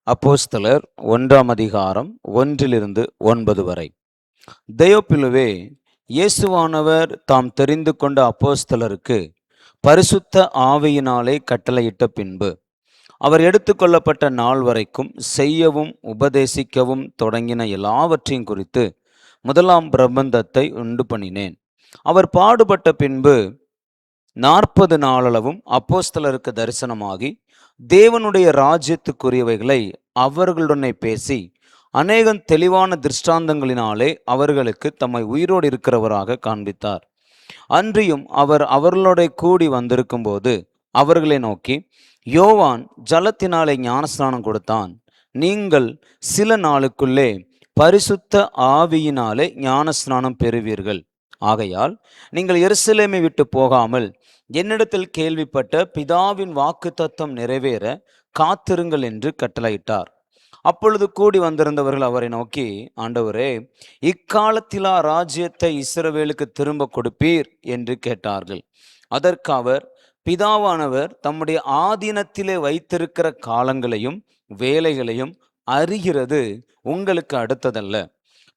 அப்போஸ்தலர் 1 வரை. தெயோப்பிலுவே, இயேசுவானவர் தாம் தெரிந்து கொண்ட அப்போஸ்தலருக்கு பரிசுத்த ஆவியினாலே கட்டளையிட்ட பின்பு அவர் எடுத்துக்கொள்ளப்பட்ட நாள் வரைக்கும் செய்யவும் உபதேசிக்கவும் தொடங்கின எல்லாவற்றையும் குறித்து முதலாம் பிரபந்தத்தை உண்டு பண்ணினேன். அவர் பாடுபட்ட பின்பு 40 நாளளவும் அப்போஸ்தலருக்கு தரிசனமாகி தேவனுடைய ராஜ்யத்துக்குரியவைகளை அவர்களுடனே பேசி அநேகம் தெளிவான திருஷ்டாந்தங்களினாலே அவர்களுக்கு தம்மை உயிரோடு இருக்கிறவராக காண்பித்தார். அன்றியும் அவர் அவர்களோட கூடி வந்திருக்கும் போது அவர்களை நோக்கி, யோவான் ஜலத்தினாலே ஞானஸ்நானம் கொடுத்தான், நீங்கள் சில நாளுக்குள்ளே பரிசுத்த ஆவியினாலே ஞானஸ்நானம் பெறுவீர்கள். ஆகையால் நீங்கள் எருசலேமை விட்டு போகாமல் என்னிடத்தில் கேள்விப்பட்ட பிதாவின் வாக்குத்தத்தம் நிறைவேற காத்திருங்கள் என்று கட்டளையிட்டார். அப்பொழுது கூடி வந்திருந்தவர்கள் அவரை நோக்கி, ஆண்டவரே, இக்காலத்திலா ராஜ்யத்தை இஸ்ரவேலுக்கு திரும்ப கொடுப்பீர் என்று கேட்டார்கள். அதற்கு அவர், பிதாவானவர் தம்முடைய ஆதீனத்திலே வைத்திருக்கிற காலங்களையும் வேலைகளையும் அறிகிறது உங்களுக்கு அடுத்ததல்ல.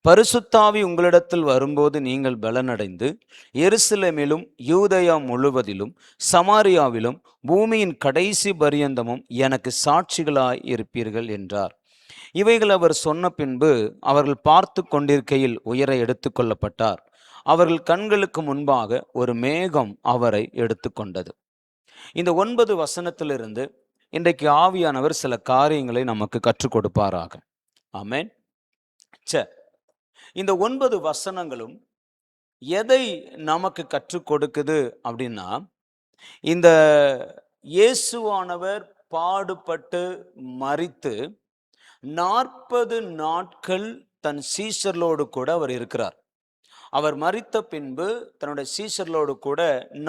பரிசுத்தாவி உங்களிடத்தில் வரும்போது நீங்கள் பலனடைந்து எருசலேமிலும் யூதேயா முழுவதிலும் சமாரியாவிலும் பூமியின் கடைசி பரியந்தமும் எனக்கு சாட்சிகளாய் இருப்பீர்கள் என்றார். இவைகள் அவர் சொன்ன பின்பு அவர்கள் பார்த்து கொண்டிருக்கையில் உயர எடுத்து கொள்ளப்பட்டார். அவர்கள் கண்களுக்கு முன்பாக ஒரு மேகம் அவரை எடுத்துக்கொண்டது. இந்த 9 வசனத்திலிருந்து இன்றைக்கு ஆவியானவர் சில காரியங்களை நமக்கு கற்றுக் கொடுப்பாராக. ஆமென். இந்த 9 வசனங்களும் எதை நமக்கு கற்றுக் கொடுக்குது அப்படின்னா, இந்த இயேசுவானவர் பாடுபட்டு மரித்து 40 நாட்கள் தன் சீஷர்களோடு கூட அவர் இருக்கிறார். அவர் மரித்த பின்பு தன்னுடைய சீஷர்களோடு கூட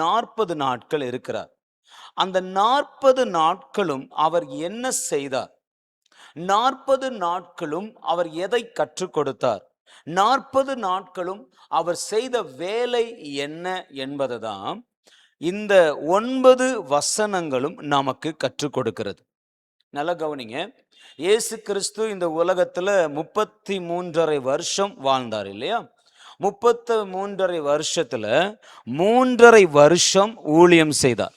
40 நாட்கள் இருக்கிறார். அந்த 40 நாட்களும் அவர் என்ன செய்தார்? 40 நாட்களும் அவர் எதை கற்றுக் கொடுத்தார்? 40 நாட்களும் அவர் செய்த வேலை என்ன என்பதுதான் இந்த 9 வசனங்களும் நமக்கு கற்றுக் கொடுக்கிறது. நல்ல கவனிங்க. இயேசு கிறிஸ்து இந்த உலகத்துல 33.5 வருஷம் வாழ்ந்தார் இல்லையா? 33.5 வருஷத்துல 3.5 வருஷம் ஊழியம் செய்தார்.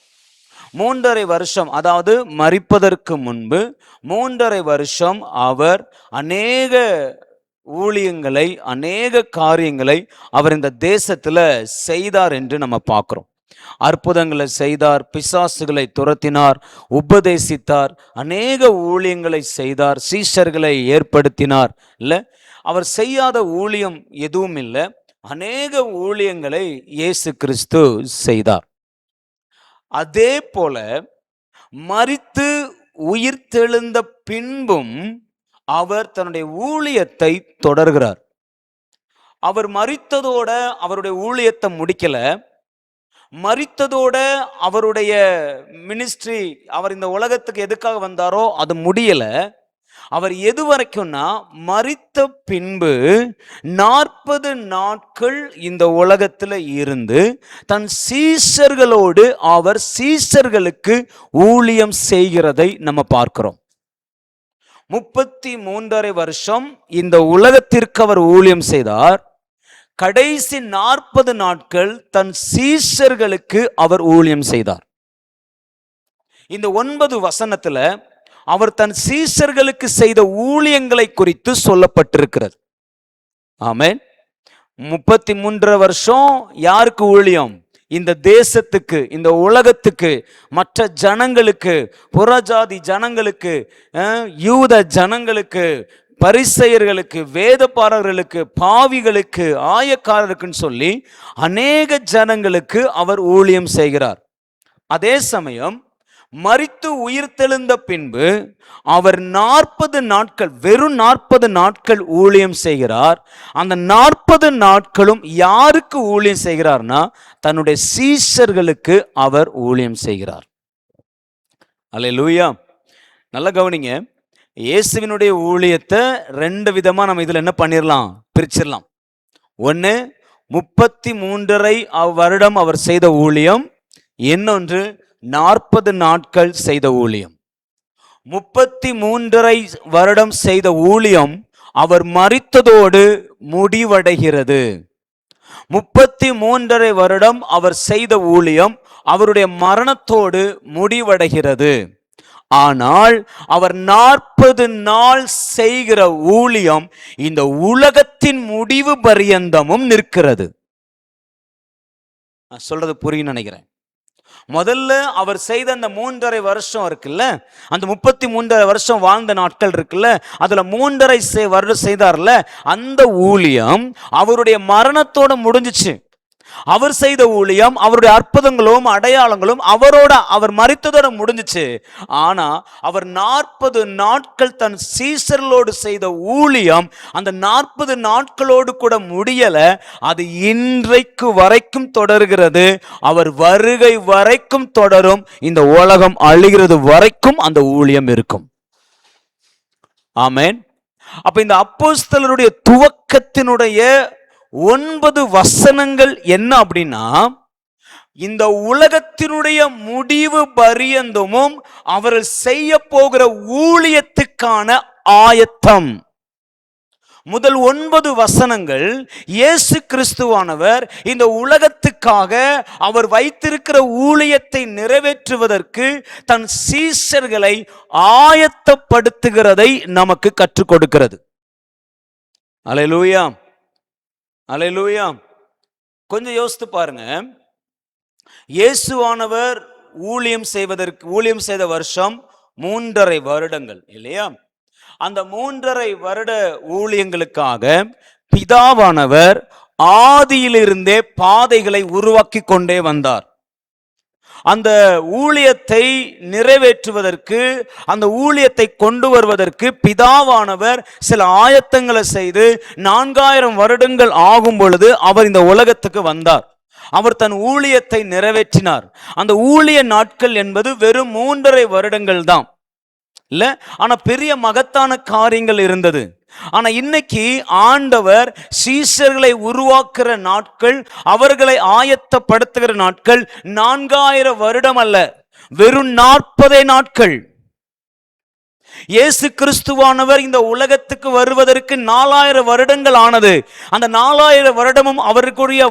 3.5 வருஷம், அதாவது மரிப்பதற்கு முன்பு 3.5 வருஷம் அவர் அநேக ஊழியங்களை, அநேக காரியங்களை அவர் இந்த தேசத்துல செய்தார் என்று நம்ம பார்க்கிறோம். அற்புதங்களை செய்தார், பிசாசுகளை துரத்தினார், உபதேசித்தார், அநேக ஊழியங்களை செய்தார், சீஷர்களை ஏற்படுத்தினார். இல்ல, அவர் செய்யாத ஊழியம் எதுவும் இல்லை. அநேக ஊழியங்களை இயேசு கிறிஸ்து செய்தார். அதே போல மரித்து உயிர்த்தெழுந்த பின்பும் அவர் தன்னுடைய ஊழியத்தை தொடர்கிறார். அவர் மரித்ததோட அவருடைய ஊழியத்தை முடிக்கல. மரித்ததோட அவருடைய மினிஸ்ட்ரி, அவர் இந்த உலகத்துக்கு எதுக்காக வந்தாரோ அது முடியல. அவர் எது வரைக்கும்னா, மரித்த பின்பு 40 நாட்கள் இந்த உலகத்துல இருந்து தன் சீஷர்களோடு அவர் சீஷர்களுக்கு ஊழியம் செய்கிறதை நம்ம பார்க்கிறோம். 33.5 வருஷம் இந்த உலகத்திற்கு அவர் ஊழியம் செய்தார். கடைசி 40 நாட்கள் தன் சீஷர்களுக்கு அவர் ஊழியம் செய்தார். இந்த 9 வசனத்துல அவர் தன் சீஷர்களுக்கு செய்த ஊழியங்களை குறித்து சொல்லப்பட்டிருக்கிறது. ஆமென். 33 வருஷம் யாருக்கு ஊழியம்? இந்த தேசத்துக்கு, இந்த உலகத்துக்கு, மற்ற ஜனங்களுக்கு, புறஜாதி ஜனங்களுக்கு, யூத ஜனங்களுக்கு, பரிசேயர்களுக்கு, வேதபாரகர்களுக்கு, பாவிகளுக்கு, ஆயக்காரருக்குன்னு சொல்லி அநேக ஜனங்களுக்கு அவர் ஊழியம் செய்கிறார். அதே சமயம் மரித்து உயிர்த்தெழுந்த பின்பு அவர் 40 நாட்கள், வெறும் 40 நாட்கள் ஊழியம் செய்கிறார். அந்த 40 நாட்களும் யாருக்கு ஊழியம் செய்கிறார்னா, தன்னுடைய சீஷர்களுக்கு அவர் ஊழியம் செய்கிறார். அல்லேலூயா. நல்ல கவனிங்க. இயேசுவினுடைய ஊழியத்தை 2 விதமா நம்ம இதுல என்ன பண்ணிடலாம், பிரிச்சிடலாம். ஒன்று, 33.5 வருடம் அவர் செய்த ஊழியம். இன்னொன்று 40 நாட்கள் செய்த ஊழியம். 33 வருடம் செய்த ஊழியம் அவர் மரித்ததோடு முடிவடைகிறது. 33 வருடம் அவர் செய்த ஊழியம் அவருடைய மரணத்தோடு முடிவடைகிறது. ஆனால் அவர் 40 நாள் செய்கிற ஊழியம் இந்த உலகத்தின் முடிவு பரியந்தமும் நிற்கிறது. நான் சொல்றது புரியும் நினைக்கிறேன். முதல்ல அவர் செய்த அந்த 3.5 வருஷம் இருக்குல்ல, அந்த 33 வருஷம் வாழ்ந்த நாட்கள் இருக்குல்ல, அதுல 3.5 வருடம் செய்தார்ல, அந்த ஊழியம் அவருடைய மரணத்தோட முடிஞ்சிச்சு. அவர் செய்த ஊழியம், அவருடைய அற்புதங்களும் அடையாளங்களும் அவர் மரித்ததோட முடிஞ்சிச்சு. ஆனா அவர் 40 நாட்கள் தன் சீசர்களோடு செய்த ஊழியம் அந்த 40 நாட்களோடு கூட முடியல. அது இன்றைக்கு வரைக்கும் தொடர்கிறது. அவர் வருகை வரைக்கும் தொடரும். இந்த உலகம் அழிகிறது வரைக்கும் அந்த ஊழியம் இருக்கும். ஆமென். அப்ப இந்த அப்போஸ்தலருடைய துவக்கத்தினுடைய 9 வசனங்கள் என்ன அப்படின்னா, இந்த உலகத்தினுடைய முடிவு பரியந்தமும் அவர்கள் செய்ய போகிற ஊழியத்துக்கான ஆயத்தம். முதல் 9 வசனங்கள் இயேசு கிறிஸ்துவானவர் இந்த உலகத்துக்காக அவர் வைத்திருக்கிற ஊழியத்தை நிறைவேற்றுவதற்கு தன் சீஷர்களை ஆயத்தப்படுத்துகிறதை நமக்கு கற்றுக் கொடுக்கிறது. அல்லேலூயா, அல்லேலூயா. கொஞ்சம் யோசித்து பாருங்க. இயேசுவானவர் ஊழியம் செய்த வருஷம் 3.5 வருடங்கள் இல்லையா? அந்த 3.5 வருட ஊழியங்களுக்காக பிதாவானவர் ஆதியிலிருந்தே பாதைகளை உருவாக்கி கொண்டே வந்தார். அந்த ஊழியத்தை நிறைவேற்றுவதற்கு, அந்த ஊழியத்தை கொண்டு வருவதற்கு பிதாவானவர் சில ஆயத்தங்களை செய்து 4000 வருடங்கள் ஆகும் பொழுது அவர் இந்த உலகத்துக்கு வந்தார். அவர் தன் ஊழியத்தை நிறைவேற்றினார். அந்த ஊழிய நாட்கள் என்பது வெறும் 3.5 வருடங்கள் தான் இல்ல, ஆனா பெரிய மகத்தான காரியங்கள் இருந்தது. ஆனா இன்னைக்கு ஆண்டவர் சீஷர்களை உருவாக்குற நாட்கள், அவர்களை ஆயத்தப்படுத்துகிற நாட்கள் 4000 வருடம் அல்ல, வெறும் 40 நாட்கள். இயேசு கிறிஸ்துவானவர் இந்த உலகத்துக்கு வருவதற்கு 4000 வருடங்கள் ஆனது. அந்த 4000 வருடமும் அவருக்குரிய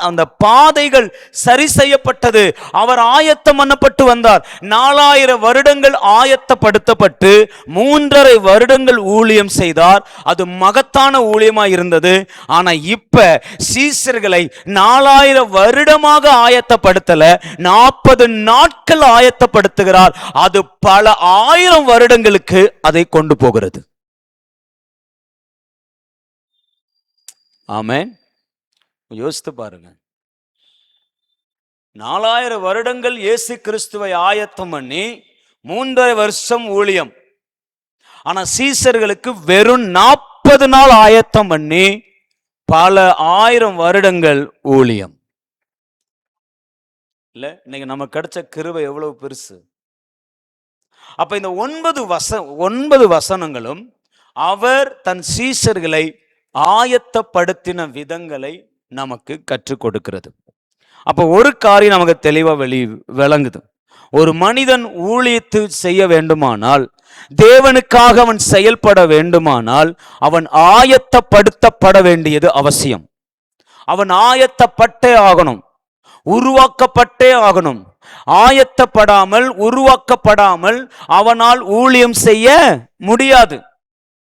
அந்த பாதைகள் சரி செய்யப்பட்டது. அவர் ஆயத்தம் பண்ணப்பட்டு வந்தார். 4000 வருடங்கள் ஆயத்தப்படுத்தப்பட்டு 3.5 வருடங்கள் ஊழியம் செய்தார். அது மகத்தான ஊழியமாய் இருந்தது. ஆனா இப்ப சீஷர்களை 4000 வருடமாக ஆயத்தப்படுத்தல, 40 நாட்கள் ஆயத்தப்படுத்துகிறார். அது பல 1000 வருடங்களுக்கு அதை கொண்டு போகிறது. ஆமென். யோசித்து பாருங்க. 4000 வருடங்கள் இயேசு கிறிஸ்துவை ஆயத்தம் பண்ணி 3.5 வருஷம் ஊழியம். ஆனா சீஷர்களுக்கு வெறும் 40 நாள் ஆயத்தம் பண்ணி பல 1000 வருடங்கள் ஊழியம். இல்ல, இன்னைக்கு நமக்கு கிடைச்ச கிருபை எவ்வளவு பெருசு. அப்ப இந்த 9 வசனங்களும் அவர் தன் சீஷர்களை ஆயத்தப்படுத்தின விதங்களை நமக்கு கற்றுக் கொடுக்கிறது. அப்ப ஒரு காரியம் நமக்கு தெளிவா விளங்குது. ஒரு மனிதன் ஊழியத்து செய்ய வேண்டுமானால், தேவனுக்காக அவன் செயல்பட வேண்டுமானால், அவன் ஆயத்தப்படுத்தப்பட வேண்டியது அவசியம். அவன் ஆயத்தப்பட்டே ஆகணும், உருவாக்கப்பட்டே ஆகணும். ஆயத்தப்படாமல், உருவாக்கப்படாமல் அவனால் ஊழியம் செய்ய முடியாது.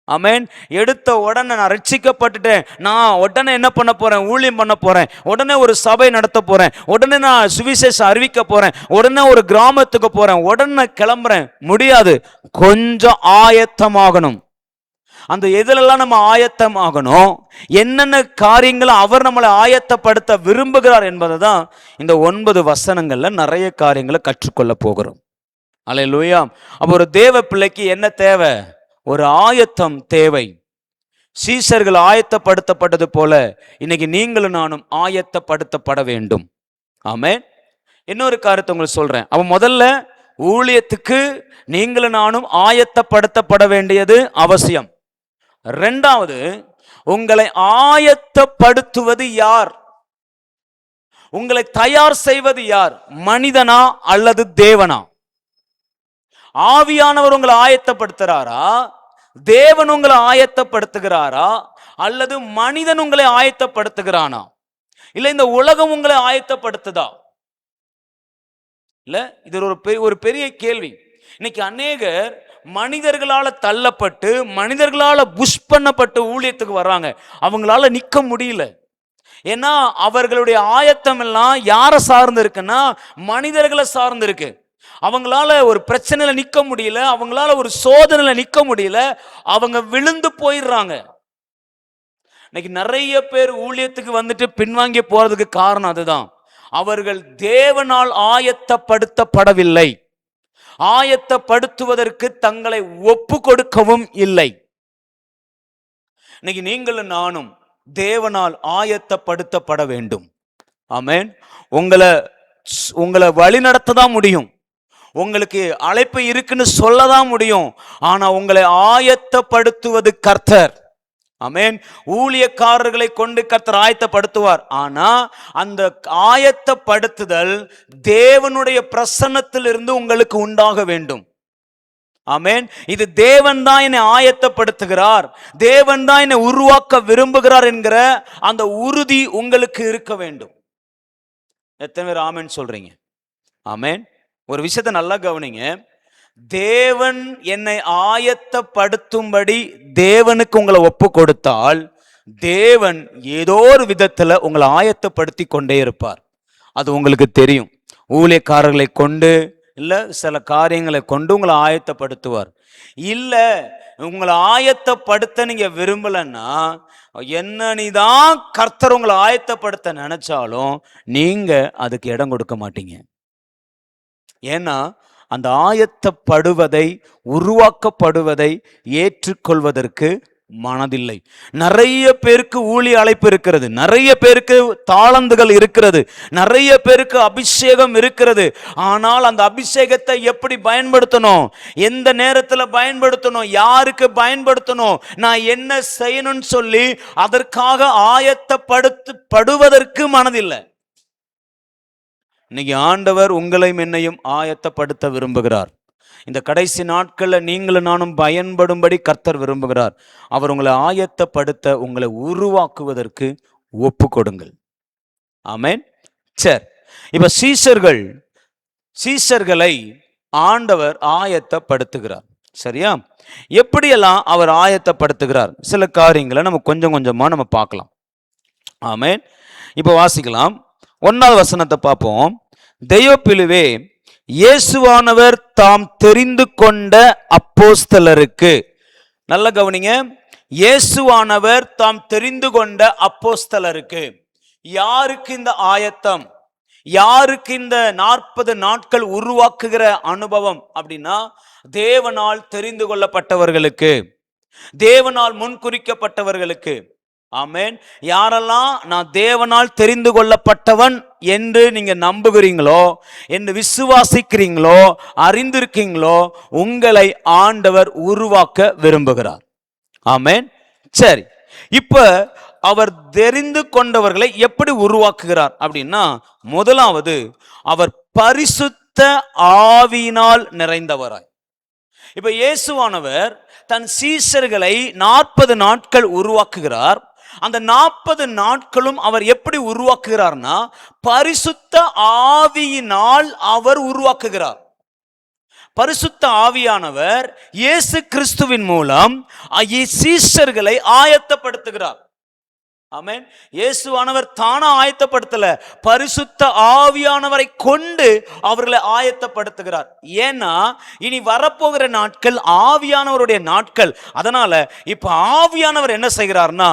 ஆமென். எடுத்த உடனே நான் ரட்சிக்கப்பட்டுட்டேன், நான் உடனே என்ன பண்ண போறேன், ஊழியம் பண்ண போறேன், உடனே ஒரு சபை நடத்த போறேன், உடனே நான் சுவிசேஷம் அறிவிக்க போறேன், உடனே ஒரு கிராமத்துக்கு போறேன், உடனே கிளம்புறேன், முடியாது. கொஞ்சம் ஆயத்தமாகணும். அந்த எதிலெல்லாம் நம்ம ஆயத்தம் ஆகணும், என்னென்ன காரியங்களை அவர் நம்மளை ஆயத்தப்படுத்த விரும்புகிறார் என்பதை தான் இந்த 9 வசனங்கள்ல நிறைய காரியங்களை கற்றுக்கொள்ள போகிறோம். அல்லேலூயா. அப்ப ஒரு தேவ பிள்ளைக்கு என்ன தேவை? ஒரு ஆயத்தம் தேவை. சீஷர்கள் ஆயத்தப்படுத்தப்பட்டது போல இன்னைக்கு நீங்களும் நானும் ஆயத்தப்படுத்தப்பட வேண்டும். ஆமென். இன்னொரு காரியத்தை உங்களுக்கு சொல்றேன். அப்ப முதல்ல ஊழியத்துக்கு நீங்களும் நானும் ஆயத்தப்படுத்தப்பட வேண்டியது அவசியம். 2வது, உங்களை ஆயத்தப்படுத்துவது யார்? உங்களை தயார் செய்வது யார்? மனிதனா அல்லது தேவனா? ஆவியானவர் உங்களை ஆயத்தப்படுத்துறாரா, தேவன் உங்களை ஆயத்தப்படுத்துகிறாரா, அல்லது மனிதன் உங்களை ஆயத்தப்படுத்துகிறானா, இல்ல இந்த உலகம் உங்களை ஆயத்தப்படுத்துதா? இல்ல, இது ஒரு பெரிய கேள்வி. இன்னைக்கு அநேகர் மனிதர்களால தள்ளப்பட்டு, மனிதர்களால புஷ் பண்ணப்பட்டு ஊழியத்துக்கு வர்றாங்க. அவங்களால நிக்க முடியல. ஏன்னா அவர்களுடைய ஆயத்தம் எல்லாம் யாரை சார்ந்து இருக்குன்னா மனிதர்களை சார்ந்து இருக்கு. அவங்களால ஒரு பிரச்சனையில நிக்க முடியல, அவங்களால ஒரு சோதனையில நிக்க முடியல, அவங்க விழுந்து போயிடுறாங்க. இன்னைக்கு நிறைய பேர் ஊழியத்துக்கு வந்துட்டு பின்வாங்கி போறதுக்கு காரணம் அதுதான். அவர்கள் தேவனால் ஆயத்தப்படுத்தப்படவில்லை, ஆயத்தப்படுத்துவதற்கு தங்களை ஒப்பு கொடுக்கவும் இல்லை. இன்னைக்கு நீங்களும் நானும் தேவனால் ஆயத்தப்படுத்தப்பட வேண்டும். ஆமென். உங்களை வழி நடத்த தான் முடியும், உங்களுக்கு அழைப்பு இருக்குன்னு சொல்லதான் முடியும். ஆனா உங்களை ஆயத்தப்படுத்துவது கர்த்தர். ஆமென். ஊழியக்காரர்களை கொண்டு கர்த்தர் ஆயத்தப்படுத்துவார். ஆனா அந்த ஆயத்தப்படுத்துதல் தேவனுடைய பிரசன்னத்திலிருந்து உங்களுக்கு உண்டாக வேண்டும். ஆமென். இது தேவன் தான் என்னை ஆயத்தப்படுத்துகிறார், தேவன் தான் என்னை உருவாக்க விரும்புகிறார் என்கிற அந்த உறுதி உங்களுக்கு இருக்க வேண்டும். எத்தனை பேர் ஆமென் சொல்றீங்க? ஆமென். ஒரு விஷயத்தை நல்லா கவனிங்க. தேவன் என்னை ஆயத்தப்படுத்தும்படி தேவனுக்கு உங்களை ஒப்பு கொடுத்தால் தேவன் ஏதோ ஒரு விதத்துல உங்களை ஆயத்தப்படுத்தி கொண்டே இருப்பார். அது உங்களுக்கு தெரியும். ஊழியக்காரர்களை கொண்டு இல்ல சில காரியங்களை கொண்டு உங்களை ஆயத்தப்படுத்துவார். இல்ல உங்களை ஆயத்தப்படுத்த நீங்க விரும்பலன்னா, என்னதான் கர்த்தர் உங்களை ஆயத்தப்படுத்த நினைச்சாலும் நீங்க அதுக்கு இடம் கொடுக்க மாட்டீங்க. ஏன்னா அந்த ஆயத்தப்படுவதை, உருவாக்கப்படுவதை ஏற்றுக்கொள்வதற்கு மனதில்லை. நிறைய பேருக்கு ஊழிய அழைப்பு இருக்கிறது, நிறைய பேருக்கு தாளந்துகள் இருக்கிறது, நிறைய பேருக்கு அபிஷேகம் இருக்கிறது. ஆனால் அந்த அபிஷேகத்தை எப்படி பயன்படுத்தணும், எந்த நேரத்தில் பயன்படுத்தணும், யாருக்கு பயன்படுத்தணும், நான் என்ன செய்யணும்னு சொல்லி அதற்காக ஆயத்தப்படுவதற்கு மனதில்லை. இன்னைக்கு ஆண்டவர் உங்களையும் என்னையும் ஆயத்தப்படுத்த விரும்புகிறார். இந்த கடைசி நாட்களில் நீங்களும் நானும் பயன்படும்படி கர்த்தர் விரும்புகிறார். அவர் உங்களை ஆயத்தப்படுத்த, உங்களை உருவாக்குவதற்கு ஒப்பு கொடுங்கள். ஆமென். சரி, இப்ப சீஷர்களை ஆண்டவர் ஆயத்தப்படுத்துகிறார். சரியா? எப்படியெல்லாம் அவர் ஆயத்தப்படுத்துகிறார், சில காரியங்களை நம்ம கொஞ்சம் கொஞ்சமா நம்ம பார்க்கலாம். ஆமென். இப்ப வாசிக்கலாம். 1வது வசனத்தை பார்ப்போம். தெயோப்பிலுவே, இயேசுவானவர் தாம் தெரிந்து கொண்ட அப்போஸ்தலருக்கு, நல்ல கவனிங்க, இயேசுவானவர் தாம் தெரிந்து கொண்ட அப்போஸ்தலருக்கு. யாருக்கு இந்த ஆயத்தம், யாருக்கு இந்த 40 நாட்கள் உருவாக்குகிற அனுபவம் அப்படின்னா, தேவனால் தெரிந்து கொள்ளப்பட்டவர்களுக்கு, தேவனால் முன்குறிக்கப்பட்டவர்களுக்கு. ஆமென். யாரெல்லாம் நான் தேவனால் தெரிந்து கொள்ளப்பட்டவன் என்று நீங்க நம்புகிறீங்களோ, என்று விசுவாசிக்கிறீங்களோ, அறிந்திருக்கீங்களோ, உங்களை ஆண்டவர் உருவாக்க விரும்புகிறார். ஆமென். சரி, இப்ப அவர் தெரிந்து கொண்டவர்களை எப்படி உருவாக்குகிறார் அப்படின்னா, முதலாவது அவர் பரிசுத்த ஆவியினால் நிறைந்தவராய். இப்ப இயேசுவானவர் தன் சீஷர்களை 40 நாட்கள் உருவாக்குகிறார். அந்த 40 நாட்களும் அவர் எப்படி உருவாக்குகிறார்னா, பரிசுத்த ஆவியினால் அவர் உருவாக்குகிறார். பரிசுத்த ஆவியானவர் இயேசு கிறிஸ்துவின் மூலம் சீஷர்களை ஆயத்தப்படுத்துகிறார். ஆமென். இயேசுவானவர் தானா ஆயத்தப்படுத்தல, பரிசுத்த ஆவியானவரை கொண்டு அவர்களை ஆயத்தப்படுத்துகிறார். ஏன்னா இனி வரப்போகிற நாட்கள் ஆவியானவருடைய நாட்கள். அதனால இப்ப ஆவியானவர் என்ன செய்கிறார்னா,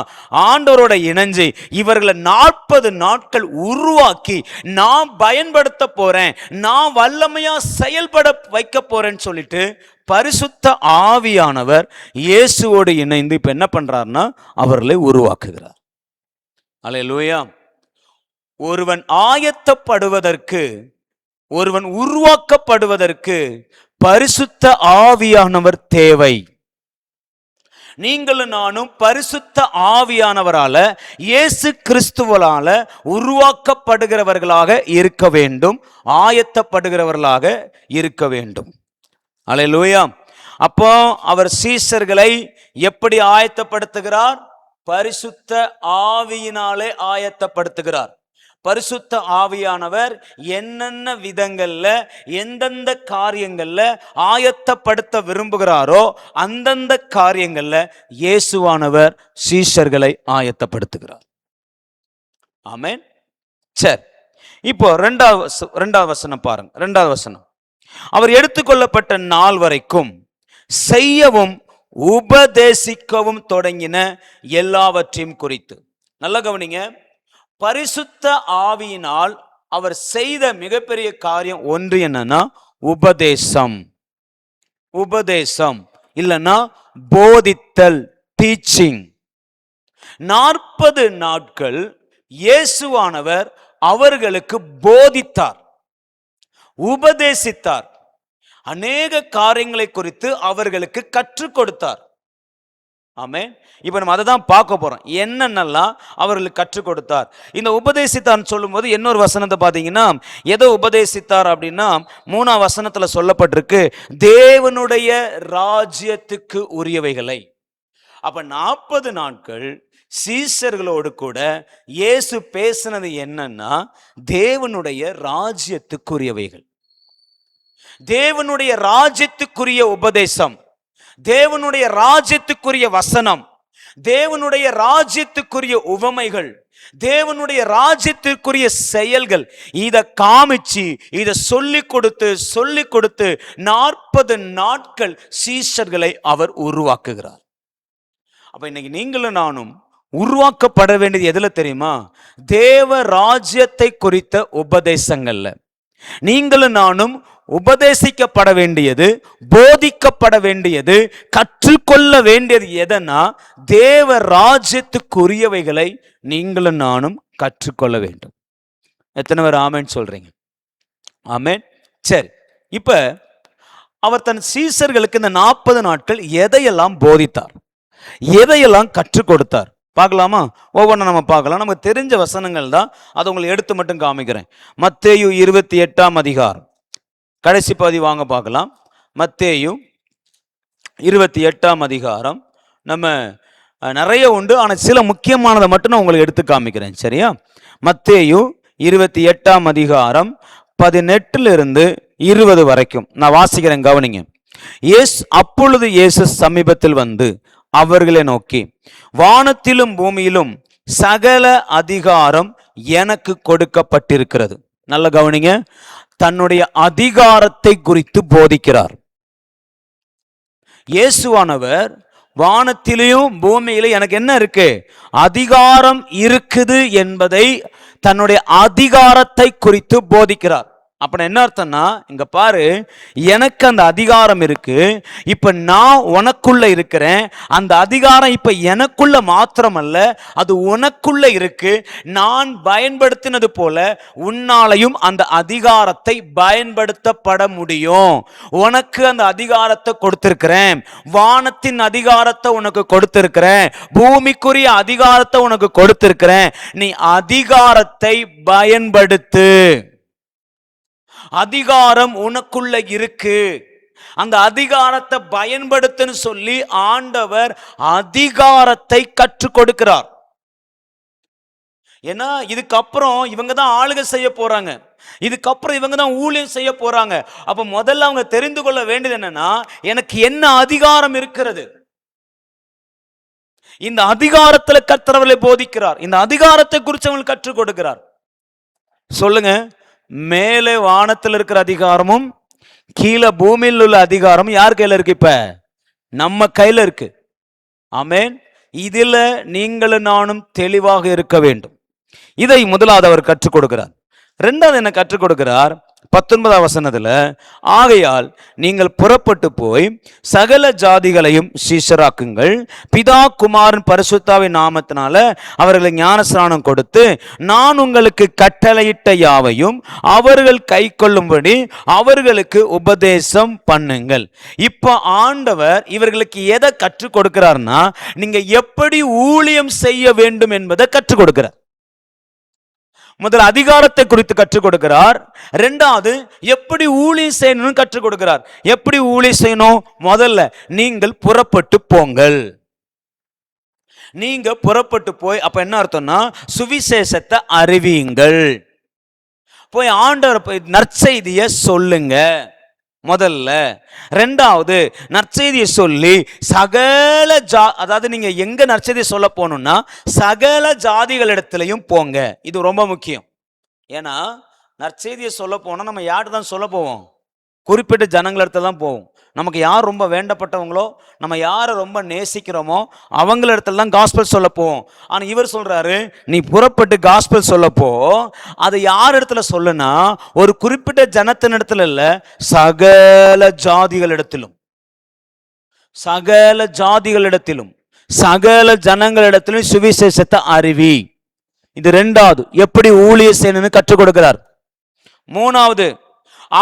ஆண்டவரோட இணைஞ்சு இவர்களை 40 நாட்கள் உருவாக்கி நான் பயன்படுத்த போறேன், நான் வல்லமையா செயல்பட வைக்க போறேன்னு சொல்லிட்டு பரிசுத்த ஆவியானவர் இயேசுவோடு இணைந்து இப்ப என்ன பண்றாருன்னா அவர்களை உருவாக்குகிறார். அல்லேலூயா. ஒருவன் ஆயத்தப்படுவதற்கு, ஒருவன் உருவாக்கப்படுவதற்கு பரிசுத்த ஆவியானவர் தேவை. நீங்களும் நானும் பரிசுத்த ஆவியானவரால, இயேசு கிறிஸ்துவால உருவாக்கப்படுகிறவர்களாக இருக்க வேண்டும், ஆயத்தப்படுகிறவர்களாக இருக்க வேண்டும். அல்லேலூயா. அப்போ அவர் சீஷர்களை எப்படி ஆயத்தப்படுத்துகிறார்? பரிசுத்த ஆவியினாலே ஆயத்தப்படுத்துகிறார். பரிசுத்த ஆவியானவர் என்னென்ன விதங்கள்ல எந்தெந்த காரியங்கள்ல ஆயத்தப்படுத்த விரும்புகிறாரோ அந்தந்த காரியங்கள்ல இயேசுவானவர் சீஷர்களை ஆயத்தப்படுத்துகிறார். ஆமென். சரி, இப்போ ரெண்டாவது வசனம் பாருங்க. ரெண்டாவது வசனம், அவர் எடுத்துக்கொள்ளப்பட்ட நாள் வரைக்கும் செய்யவும் உபதேசிக்கவும் தொடங்கின எல்லாவற்றையும் குறித்து. நல்லா கவனிங்க. பரிசுத்த ஆவியினால் அவர் செய்த மிகப்பெரிய காரியம் ஒன்று என்னன்னா உபதேசம். உபதேசம் இல்லைன்னா போதித்தல், டீச்சிங். 40 நாட்கள் இயேசுவானவர் அவர்களுக்கு போதித்தார், உபதேசித்தார், அநேக காரியங்களை குறித்து அவர்களுக்கு கற்றுக் கொடுத்தார். ஆமென். இப்ப நம்ம அதை தான் பார்க்க போறோம். என்னென்னலாம் அவர்களுக்கு கற்றுக் கொடுத்தார். இந்த உபதேசித்தார்னு சொல்லும்போது இன்னொரு வசனத்தை பார்த்தீங்கன்னா எதை உபதேசித்தார் அப்படின்னா 3ஆம் வசனத்துல சொல்லப்பட்டிருக்கு, தேவனுடைய ராஜ்யத்துக்கு உரியவைகளை. அப்ப 40 நாட்கள் சீஷர்களோடு கூட இயேசு பேசினது என்னன்னா தேவனுடைய ராஜ்யத்துக்குரியவைகள், தேவனுடைய ராஜ்யத்துக்குரிய உபதேசம், தேவனுடைய ராஜ்யத்துக்குரிய வசனம், தேவனுடைய ராஜ்யத்துக்குரிய உவமைகள், தேவனுடைய ராஜ்யத்திற்குரிய செயல்கள். இதை காமிச்சு இதை சொல்லிக் கொடுத்து 40 நாட்கள் சீஷர்களை அவர் உருவாக்குகிறார். அப்ப இன்னைக்கு நீங்களும் நானும் உருவாக்கப்பட வேண்டியது எதுல தெரியுமா? தேவ ராஜ்யத்தை குறித்த உபதேசங்கள்ல. நீங்களும் நானும் உபதேசிக்கப்பட வேண்டியது, போதிக்கப்பட வேண்டியது, கற்றுக்கொள்ள வேண்டியது எதனா தேவ ராஜ்யத்துக்குரியவைகளை நீங்களும் நானும் கற்றுக்கொள்ள வேண்டும். எத்தனை பேர் ஆமென் சொல்றீங்க? ஆமென். சரி, இப்ப அவர் தன் சீஷர்களுக்கு இந்த 40 நாட்கள் எதையெல்லாம் போதித்தார், எதையெல்லாம் கற்றுக் கொடுத்தார் பார்க்கலாமா? ஒவ்வொன்றும் நம்ம பார்க்கலாம். நமக்கு தெரிஞ்ச வசனங்கள் தான், அதை உங்களுக்கு எடுத்து மட்டும் காமிக்கிறேன். மத்தேயு 28ஆம் அதிகாரம் கடைசி பகுதி வாங்க பார்க்கலாம். மத்தேயு 28ஆம் அதிகாரம். நம்ம நிறைய உண்டு, ஆனால் சில முக்கியமானதை மட்டும் நான் உங்களுக்கு எடுத்து காமிக்கிறேன், சரியா? மத்தேயு 28ஆம் அதிகாரம் 18 20 வரைக்கும் நான் வாசிக்கிறேன், கவனிங்க. அப்பொழுது இயேசு சமீபத்தில் வந்து அவர்களை நோக்கி, வானத்திலும் பூமியிலும் சகல அதிகாரம் எனக்கு கொடுக்கப்பட்டிருக்கிறது. நல்ல கவனிங்க, தன்னுடைய அதிகாரத்தை குறித்து போதிக்கிறார். இயேசுவானவர் வானத்திலையும் பூமியிலும் எனக்கு என்ன இருக்கு, அதிகாரம் இருக்குது என்பதை, தன்னுடைய அதிகாரத்தை குறித்து போதிக்கிறார். அப்ப என்ன அர்த்தம்னா, இங்க பாரு, எனக்கு அந்த அதிகாரம் இருக்கு, இப்ப நான் உனக்குள்ள இருக்கிறேன். அந்த அதிகாரம் இப்ப எனக்குள்ள மாத்திரமல்ல, அது உனக்குள்ள இருக்கு. நான் பயன்படுத்தினது போல உன்னாலையும் அந்த அதிகாரத்தை பயன்படுத்தப்பட முடியும். உனக்கு அந்த அதிகாரத்தை கொடுத்திருக்கிறேன், வானத்தின் அதிகாரத்தை உனக்கு கொடுத்திருக்கிறேன், பூமிக்குரிய அதிகாரத்தை உனக்கு கொடுத்திருக்கிறேன். நீ அதிகாரத்தை பயன்படுத்து. அதிகாரம் உனக்குள்ள இருக்கு, அந்த அதிகாரத்தை பயன்படுத்துன்னு சொல்லி ஆண்டவர் அதிகாரத்தை கற்றுக் கொடுக்கிறார். ஏன்னா இதுக்கப்புறம் இவங்க தான் ஆளுகை செய்ய போறாங்க, இதுக்கப்புறம் இவங்க தான் ஊழியம் செய்ய போறாங்க. அப்ப முதல்ல அவங்க தெரிந்து கொள்ள வேண்டியது என்னன்னா, எனக்கு என்ன அதிகாரம் இருக்கிறது. இந்த அதிகாரத்தில் கர்த்தர் போதிக்கிறார், இந்த அதிகாரத்தை குறித்து அவங்களுக்கு கற்றுக் கொடுக்கிறார். சொல்லுங்க, மேலே வானத்தில் இருக்கிற அதிகாரமும் கீழே பூமியில் உள்ள அதிகாரமும் யார் கையில இருக்கு? இப்ப நம்ம கையில இருக்கு. ஆமென். இதுல நீங்களும் நானும் தெளிவாக இருக்க வேண்டும். இதை முதலாவது அவர் கற்றுக் கொடுக்கிறார். இரண்டாவது என்ன கற்றுக் கொடுக்கிறார்? 19ஆம் வசனத்துல, ஆகையால் நீங்கள் புறப்பட்டு போய் சகல ஜாதிகளையும் சீஷராக்குங்கள், பிதா குமாரன் பரிசுத்தாவின் நாமத்தினால அவர்களை ஞானஸ்நானம் கொடுத்து, நான் உங்களுக்கு கட்டளையிட்ட யாவையும் அவர்கள் கை கொள்ளும்படி அவர்களுக்கு உபதேசம் பண்ணுங்கள். இப்ப ஆண்டவர் இவர்களுக்கு எதை கற்றுக் கொடுக்கிறார்னா, நீங்க எப்படி ஊழியம் செய்ய வேண்டும் என்பதை கற்றுக் கொடுக்கிறார். முதல் அதிகாரத்தை குறித்து கற்றுக் கொடுக்கிறார். இரண்டாவது எப்படி ஊழியம் செய்யணும்னு கற்றுக் கொடுக்கிறார். எப்படி ஊழியம் செய்யணும்? முதல்ல நீங்கள் புறப்பட்டு போங்கள். நீங்க புறப்பட்டு போய், அப்ப என்ன அர்த்தம்னா சுவிசேஷத்தை அறிவியுங்கள், போய் ஆண்டவர் போய் நற்செய்தியை சொல்லுங்க முதல்ல. ரெண்டாவது நற்செய்தியை சொல்லி சகல அதாவது நீங்க எங்க நற்செய்தியை சொல்ல போகணும்னா சகல ஜாதிகளிடத்திலையும் போங்க. இது ரொம்ப முக்கியம். ஏன்னா நற்செய்தியை சொல்ல போனா நம்ம யார்கிட்ட தான் சொல்ல போவோம்? குறிப்பிட்ட ஜனங்களிடத்துல தான் போவோம். நமக்கு யார் ரொம்ப வேண்டப்பட்டவங்களோ, நம்ம யாரை ரொம்ப நேசிக்கிறோமோ அவங்களிடத்துல தான் காஸ்பல் சொல்ல போவோம். ஆனால் இவர் சொல்றாரு, நீ புறப்பட்டு காஸ்பல் சொல்லப்போ அது யார் இடத்துல சொல்லுனா ஒரு குறிப்பிட்ட ஜனத்தின் இடத்துல இல்லை, சகல ஜாதிகளிடத்திலும், சகல ஜாதிகளிடத்திலும் சகல ஜனங்களிடத்திலும் சுவிசேஷத்தை அறிவி. இது ரெண்டாவது எப்படி ஊழிய செய்யணும்னு கற்றுக் கொடுக்கிறார். மூணாவது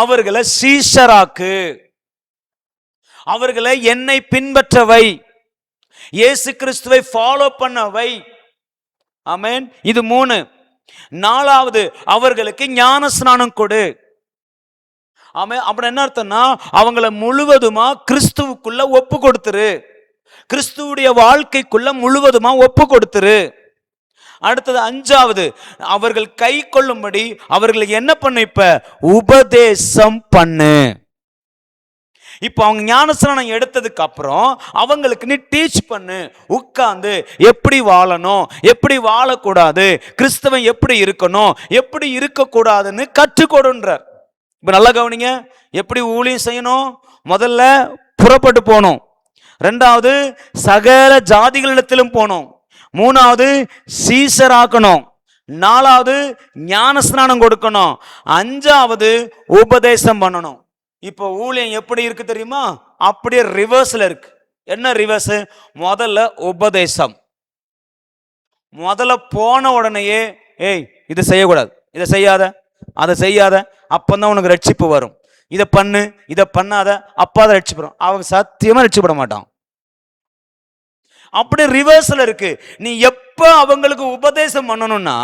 அவர்களை சீஷராக்கு, அவர்களை என்னை பின்பற்றவை, இயேசு கிறிஸ்துவை ஃபாலோ பண்ணவை. ஆமென். இது மூணு. நாலாவது அவர்களுக்கு ஞான ஸ்நானம் கொடு. ஆமென். அப்படி என்ன அர்த்தம்னா அவங்களை முழுவதுமா கிறிஸ்துவுக்குள்ள ஒப்பு கொடுத்துரு, கிறிஸ்துவுடைய வாழ்க்கைக்குள்ள முழுவதுமா ஒப்பு கொடுத்துரு. அடுத்தது அஞ்சாவது அவர்கள் கை கொள்ளும்படி அவர்களுக்கு என்ன பண்ணு? இப்ப உபதேசம் பண்ணு. இப்போ அவங்க ஞானஸ்நானம் எடுத்ததுக்கு அப்புறம் அவங்களுக்கு நீ டீச் பண்ணு, உட்கார்ந்து எப்படி வாழணும், எப்படி வாழக்கூடாது, கிறிஸ்தவன் எப்படி இருக்கணும், எப்படி இருக்கக்கூடாதுன்னு கற்றுக்கொடுன்றார். இப்ப நல்லா கவனிங்க. எப்படி ஊழியம் செய்யணும்? முதல்ல புறப்பட்டு போகணும். ரெண்டாவது சகல ஜாதிகளிடத்திலும் போகணும். மூணாவது சீசராக்கணும். நாலாவது ஞானஸ்நானம் கொடுக்கணும். அஞ்சாவது உபதேசம் பண்ணணும். இப்போ ஊழியம் எப்படி இருக்கு தெரியுமா? அப்படியே ரிவர்ஸ்ல இருக்கு. என்ன ரிவர்ஸ்? முதல்ல உபதேசம். முதல்ல போன உடனேயே ஏய் இதை செய்யக்கூடாது, இதை செய்யாத, அதை செய்யாத, அப்பந்தான் உனக்கு ரட்சிப்பு வரும், இதை பண்ணு, இதை பண்ணாத, அப்பாதான் ரட்சிப்படும். அவங்க சத்தியமா ரட்சிப்பட மாட்டான். அப்படி ரிவர்ஸ்ல இருக்கு. நீ எப்ப அவங்களுக்கு உபதேசம் பண்ணணும்னா,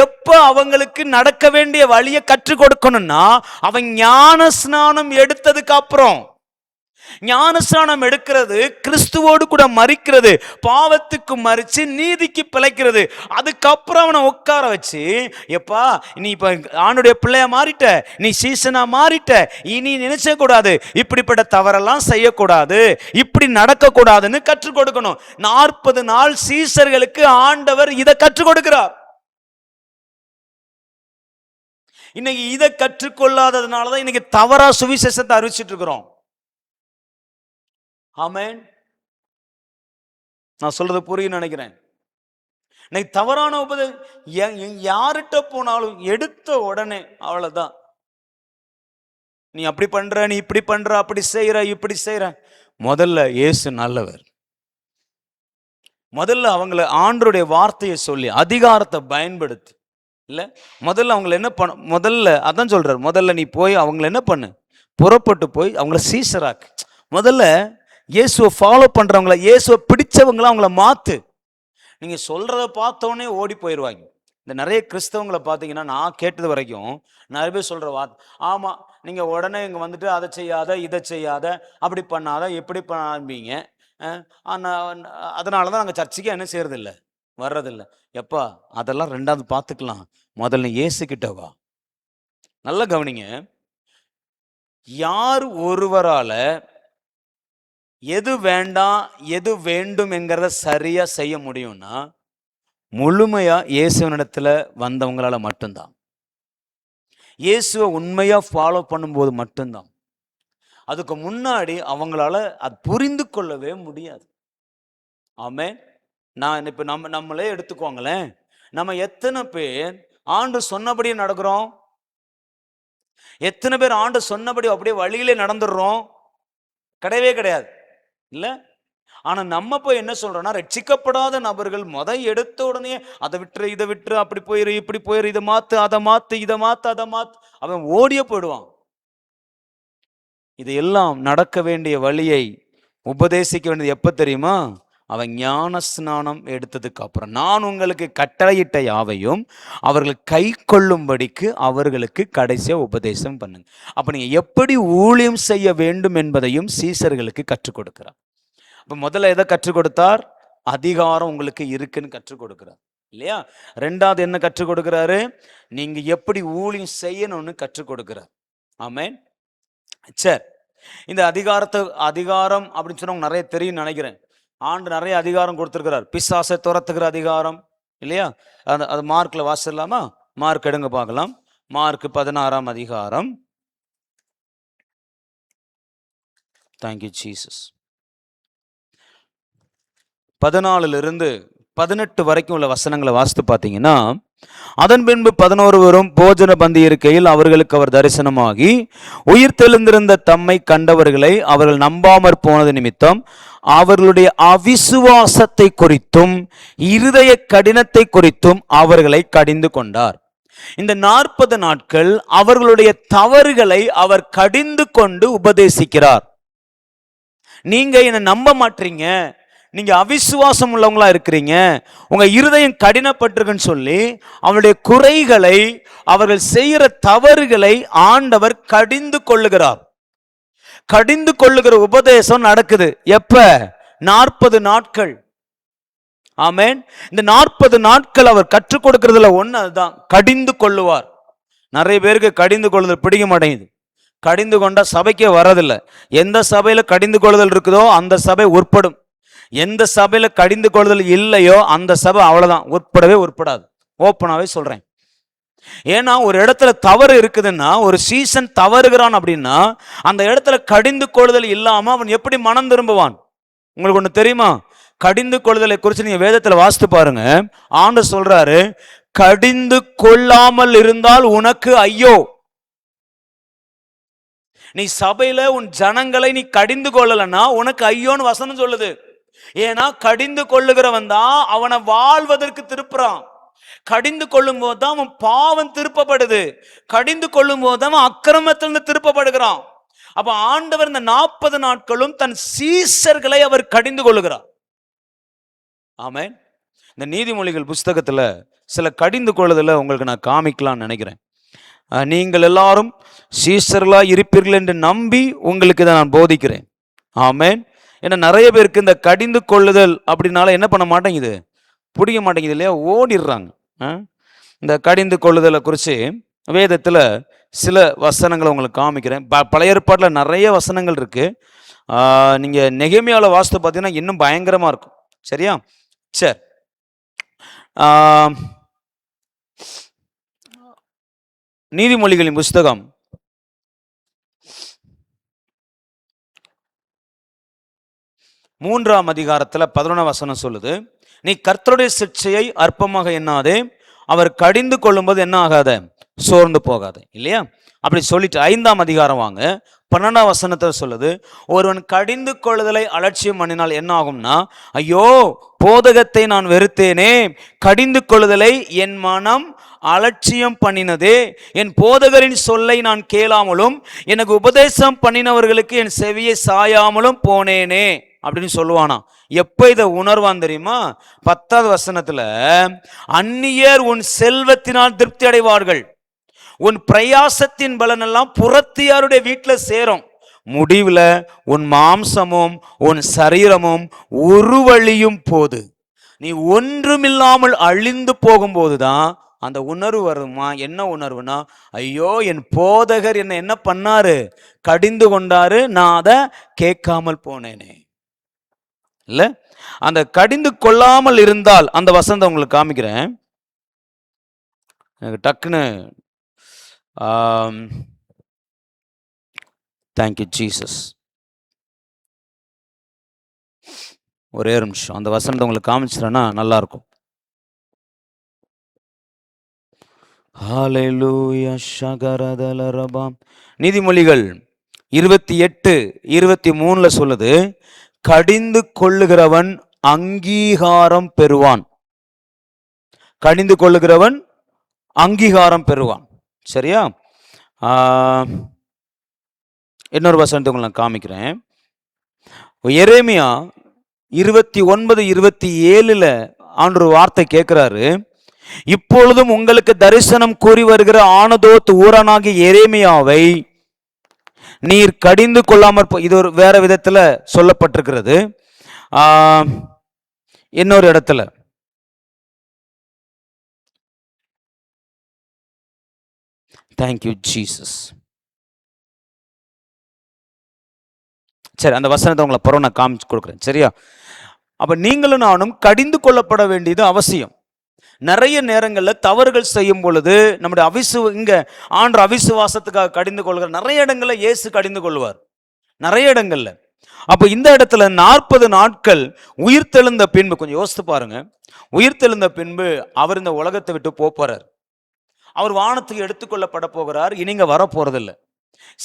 எப்ப அவங்களுக்கு நடக்க வேண்டிய வழியை கற்றுக் கொடுக்கணும்னா அவன் ஞான ஸ்நானம் எடுத்ததுக்கு அப்புறம். ஞானஸ்நானம் எடுக்கிறது கிறிஸ்துவோடு கூட மரிக்கிறது, பாவத்துக்கு மரிச்சு நீதிக்கு பிழைக்கிறது. அதுக்கப்புறம் அவனை உட்கார வச்சு, எப்பா நீ இப்ப ஆண்டுடைய பிள்ளைய மாறிட்ட, நீ சீசனா மாறிட்ட, இனி நினைச்ச கூடாது, இப்படிப்பட்ட தவறெல்லாம் செய்யக்கூடாது, இப்படி நடக்க கூடாதுன்னு கற்றுக் கொடுக்கணும். 40 நாள் சீசர்களுக்கு ஆண்டவர் இதை கற்றுக் கொடுக்கிறார். இன்னைக்கு இதை கற்றுக்கொள்ளாததுனாலதான் இன்னைக்கு தவறா சுவிசேஷத்தை அறிவிச்சிட்டு இருக்கிறோம். ஆமென். நான் சொல்றது புரியும் நினைக்கிறேன். இன்னைக்கு தவறான யார்கிட்ட போனாலும் எடுத்த உடனே அவ்வளவுதான், நீ அப்படி பண்ற, நீ இப்படி பண்ற, அப்படி செய்யற, இப்படி செய்யற. முதல்ல இயேசு நல்லவர். முதல்ல அவங்களை ஆண்டவருடைய வார்த்தையை சொல்லி அதிகாரத்தை பயன்படுத்தி இல்ல, முதல்ல அவங்களை என்ன பண்ண, முதல்ல அதான் சொல்றாரு, முதல்ல நீ போய் அவங்களை என்ன பண்ணு? புறப்பட்டு போய் அவங்கள சீசராக்கு. முதல்ல இயேசுவை ஃபாலோ பண்றவங்கள, இயேசுவை பிடிச்சவங்கள அவங்கள மாத்து. நீங்க சொல்றத பார்த்தோன்னே ஓடி போயிடுவாங்க. இந்த நிறைய கிறிஸ்தவங்களை பார்த்தீங்கன்னா, நான் கேட்டது வரைக்கும் நிறைய பேர் சொல்ற வார்த்தை, ஆமா நீங்க உடனே இங்க வந்துட்டு அதை செய்யாத, இதை செய்யாத, அப்படி பண்ணாத, எப்படி பண்ணாதீங்க, அதனாலதான் நாங்கள் சர்ச்சுக்கு என்ன செய்யறது இல்லை, வர்றதில்லை. எப்பா அதெல்லாம் ரெண்டாவது பார்த்துக்கலாம், முதல்ல இயேசு கிட்ட வா. நல்ல கவனிங்க. யார் ஒருவரால எது வேண்டாம் எது வேண்டும் என்கிறத சரியா செய்ய முடியும்னா முழுமையா இயேசுவனிடத்துல வந்தவங்களால மட்டும்தான். இயேசுவை உண்மையா ஃபாலோ பண்ணும்போது மட்டும்தான். அதுக்கு முன்னாடி அவங்களால அது புரிந்து கொள்ளவே முடியாது. ஆமென். நான் இப்ப நம்மளே எடுத்துக்கோங்களேன். நம்ம எத்தனை பேர் ஆண்டு சொன்னபடியே நடக்கிறோம்? எத்தனை பேர் ஆண்டு சொன்னபடி அப்படியே வழியிலே நடந்துடுறோம்? கிடையவே கிடையாது இல்ல. ஆனா நம்ம போய் என்ன சொல்றோம்னா, ரட்சிக்கப்படாத நபர்கள் எடுத்த உடனே அதை விட்டுரு, இதை விட்டுரு, அப்படி போயிரு, இப்படி போயிரு, இதை மாத்து, அதை மாத்து, இதை மாத்து, அதை மாத்து, அவன் ஓடிய போயிடுவான். இதையெல்லாம் நடக்க வேண்டிய வழியை உபதேசிக்க வேண்டியது எப்ப தெரியுமா? அவன் ஞான ஸ்நானம் எடுத்ததுக்கு அப்புறம், நான் உங்களுக்கு கட்டளையிட்ட யாவையும் அவர்கள் கை கொள்ளும்படிக்கு அவர்களுக்கு கடைசியா உபதேசம் பண்ணுங்க. அப்ப நீங்க எப்படி ஊழியம் செய்ய வேண்டும் என்பதையும் சீசர்களுக்கு கற்றுக் கொடுக்கிறார். அப்ப முதல்ல எதை கற்றுக் கொடுத்தார்? அதிகாரம் உங்களுக்கு இருக்குன்னு கற்றுக் கொடுக்கிறார் இல்லையா? ரெண்டாவது என்ன கற்றுக் கொடுக்கிறாரு? நீங்க எப்படி ஊழியம் செய்யணும்னு கற்றுக் கொடுக்கிறார். ஆமென். சரி, இந்த அதிகாரம் அப்படின்னு சொன்னா நிறைய தெரியும் நினைக்கிறேன். ஆண்டு நிறைய அதிகாரம் கொடுத்திருக்கிறார். பிசாசை துரத்துகிற அதிகாரம் இல்லையா? அது மார்க்ல வாசிடலாமா? மார்க் எடுங்க பார்க்கலாம். மார்க் 16ஆம் அதிகாரம். Thank you Jesus. 14 18 வரைக்கும் உள்ள வசனங்களை வாசித்து பார்த்தீங்கன்னா, அதன் பின்பு 11 போஜன பந்தி இருக்கையில் அவர்களுக்கு அவர் தரிசனமாகி, உயிர் தெழுந்திருந்த தம்மை கண்டவர்களை அவர்கள் நம்பாமற் போனது நிமித்தம் அவர்களுடைய அவிசுவாசத்தை குறித்தும் இருதய கடினத்தை குறித்தும் அவர்களை கடிந்து கொண்டார். இந்த 40 நாட்கள் அவர்களுடைய தவறுகளை அவர் கடிந்து கொண்டு உபதேசிக்கிறார். நீங்க என்னை நம்ப மாட்டீங்க, நீங்க அவிசுவாசம் உள்ளவங்களா இருக்கிறீங்க, உங்க இருதயம் கடினப்பட்டிருக்குன்னு சொல்லி அவருடைய குறைகளை, அவர்கள் செய்கிற தவறுகளை ஆண்டவர் கடிந்து கொள்ளுகிறார். கடிந்து கொள்ளுகிற உபதேசம் நடக்குது. எப்ப? 40 நாட்கள். ஆமென். இந்த 40 நாட்கள் அவர் கற்றுக் கொடுக்கிறதுல ஒண்ணு அதுதான், கடிந்து கொள்ளுவார். நிறைய பேருக்கு கடிந்து கொள்ளுதல் பிடிக்க மாட்டேங்குது. கடிந்து கொண்டா சபைக்கே வரதில்லை. எந்த சபையில கடிந்து கொள்ளுதல் இருக்குதோ அந்த சபை உட்படும். எந்த சபையில கடிந்து கொள்ளுதல் இல்லையோ அந்த சபை அவ்வளவுதான், உட்படவே உட்படாது. ஓப்பனாவே சொல்றேன். ஏன்னா ஒரு இடத்துல தவறு இருக்குதுன்னா, ஒரு சீசன் தவறுகிறான் அப்படின்னா, அந்த இடத்துல கடிந்து கொள்ளுதல் இல்லாம அவன் எப்படி மனம் திரும்புவான்? உங்களுக்கு ஒண்ணு தெரியுமா? கடிந்து கொள்ளுதலை குறித்து நீங்க வேதத்துல வாசித்து பாருங்க. ஆண்டவர் சொல்றாரு, கடிந்து கொள்ளாமல் இருந்தால் உனக்கு ஐயோ. நீ சபையில உன் ஜனங்களை நீ கடிந்து கொள்ளலன்னா உனக்கு ஐயோன்னு வசனம் சொல்லுது. ஏன்னா கடிந்து கொள்ளுகிறவன் தான் அவனை வாழ்வதற்கு திருப்புறான். கடிந்து கொள்ளும் போதுதான் அவன் பாவம் திருப்பப்படுது. கடிந்து கொள்ளும் போதுதான் அவன் அக்கிரமத்திலிருந்து திருப்பப்படுகிறான். அப்ப ஆண்டவர் இந்த 40 நாட்களும் தன் சீசர்களை அவர் கடிந்து கொள்ளுகிறார். ஆமென். இந்த நீதிமொழிகள் புஸ்தகத்துல சில கடிந்து கொள்ளுதல உங்களுக்கு நான் காமிக்கலாம்னு நினைக்கிறேன். நீங்கள் எல்லாரும் சீசர்களா இருப்பீர்கள் என்று நம்பி உங்களுக்கு இதை நான் போதிக்கிறேன். ஆமென். ஏன்னா நிறைய பேருக்கு இந்த கடிந்து கொள்ளுதல் அப்படின்னால என்ன பண்ண மாட்டேங்குது, பிடிக்க மாட்டேங்குது இல்லையா? ஓடிடுறாங்க. இந்த கடிந்து கொள்ளுதலை குறித்து வேதத்தில் சில வசனங்களை உங்களுக்கு காமிக்கிறேன். பழைய ஏற்பாட்டில் நிறைய வசனங்கள் இருக்கு. நீங்கள் நெகேமியாவில் வாசித்து பார்த்தீங்கன்னா இன்னும் பயங்கரமாக இருக்கும். சரியா? சரி, நீதிமொழிகளின் புஸ்தகம் 3ஆம் அதிகாரத்தில் 11 வசனம் சொல்லுது, நீ கர்த்தருடைய சிட்சையை அற்பமாக எண்ணாதே, அவர் கடிந்து கொள்ளும்போது என்ன ஆகாத, சோர்ந்து போகாத. இல்லையா? அப்படி சொல்லிட்டு 5ஆம் அதிகாரம் வாங்க, 12ஆம் வசனத்தை சொல்லுது, ஒருவன் கடிந்து கொள்ளுதலை அலட்சியம் பண்ணினால் என்ன ஆகும்னா, ஐயோ போதகத்தை நான் வெறுத்தேனே, கடிந்து கொள்ளுதலை என் மனம் அலட்சியம் பண்ணினதே, என் போதகரின் சொல்லை நான் கேளாமலும் எனக்கு உபதேசம் பண்ணினவர்களுக்கு என் செவியை சாயாமலும் போனேனே அப்படின்னு சொல்லுவானா. எப்ப இதை உணர்வான் தெரியுமா? 10வது வசனத்துல, அந்நியர் உன் செல்வத்தினால் திருப்தி அடைவார்கள், உன் பிரயாசத்தின் பலனெல்லாம் புறத்தியாருடைய வீட்டில் சேரும், முடிவுல உன் மாம்சமும் உன் சரீரமும் உருவழியும் போது, நீ ஒன்றுமில்லாமல் அழிந்து போகும்போதுதான் அந்த உணர்வு வருமா? என்ன உணர்வுனா, ஐயோ என் போதகர் என்ன என்ன பண்ணாரு, கடிந்து கொண்டாரு, நான் அதை கேட்காமல் போனேனே. இல்ல, அந்த கடிந்து கொள்ளாமல் இருந்தால் அந்த வசனத்தை உங்களுக்கு காமிக்கிறேன். எனக்கு டக்குன்னு தேங்க்யூ ஜீசஸ். ஒரே ஒரு நிமிஷம் அந்த வசனத்தை உங்களுக்கு காமிச்சிட்டேன்னா நல்லா இருக்கும். நீதிமொழிகள் 28:23 சொல்லுது, கடிந்து கொள்ளுகிறவன் அங்கீகாரம் பெறுவான். கடிந்து கொள்ளுகிறவன் அங்கீகாரம் பெறுவான். சரியா? இன்னொரு வசனத்தை உங்களுக்கு நான் காமிக்கிறேன். எரேமியா 29, 27 ஆண்டவர் வார்த்தை கேட்கிறாரு. இப்பொழுதும் உங்களுக்கு தரிசனம் கூறி வருகிற ஆனதோத் ஊரானாகிய எரேமியாவை நீர் கடிந்து கொள்ளாமற் இது ஒரு வேற விதத்துல சொல்லப்பட்டிருக்கிறது. இன்னொரு இடத்துல தேங்க்யூ ஜீசஸ். சரி, அந்த வசனத்தை உங்களை பிறகு நான் காமிச்சு கொடுக்குறேன், சரியா? அப்ப நீங்களும் நானும் கடிந்து கொள்ளப்பட வேண்டியது அவசியம். நிறைய நேரங்களில் தவறுகள் செய்யும் பொழுது நம்முடைய இங்க ஆண்டு அவிசுவாசத்துக்காக கடிந்து கொள்கிற நிறைய இடங்கள்ல இயேசு கடிந்து கொள்வார், நிறைய இடங்கள்ல. அப்போ இந்த இடத்துல 40 நாட்கள் உயிர்த்தெழுந்த பின்பு, கொஞ்சம் யோசித்து பாருங்க, உயிர்த்தெழுந்த பின்பு அவர் இந்த உலகத்தை விட்டு போறார். அவர் வானத்துக்கு எடுத்துக்கொள்ளப்பட போகிறார். இனிங்க வர போறதில்லை.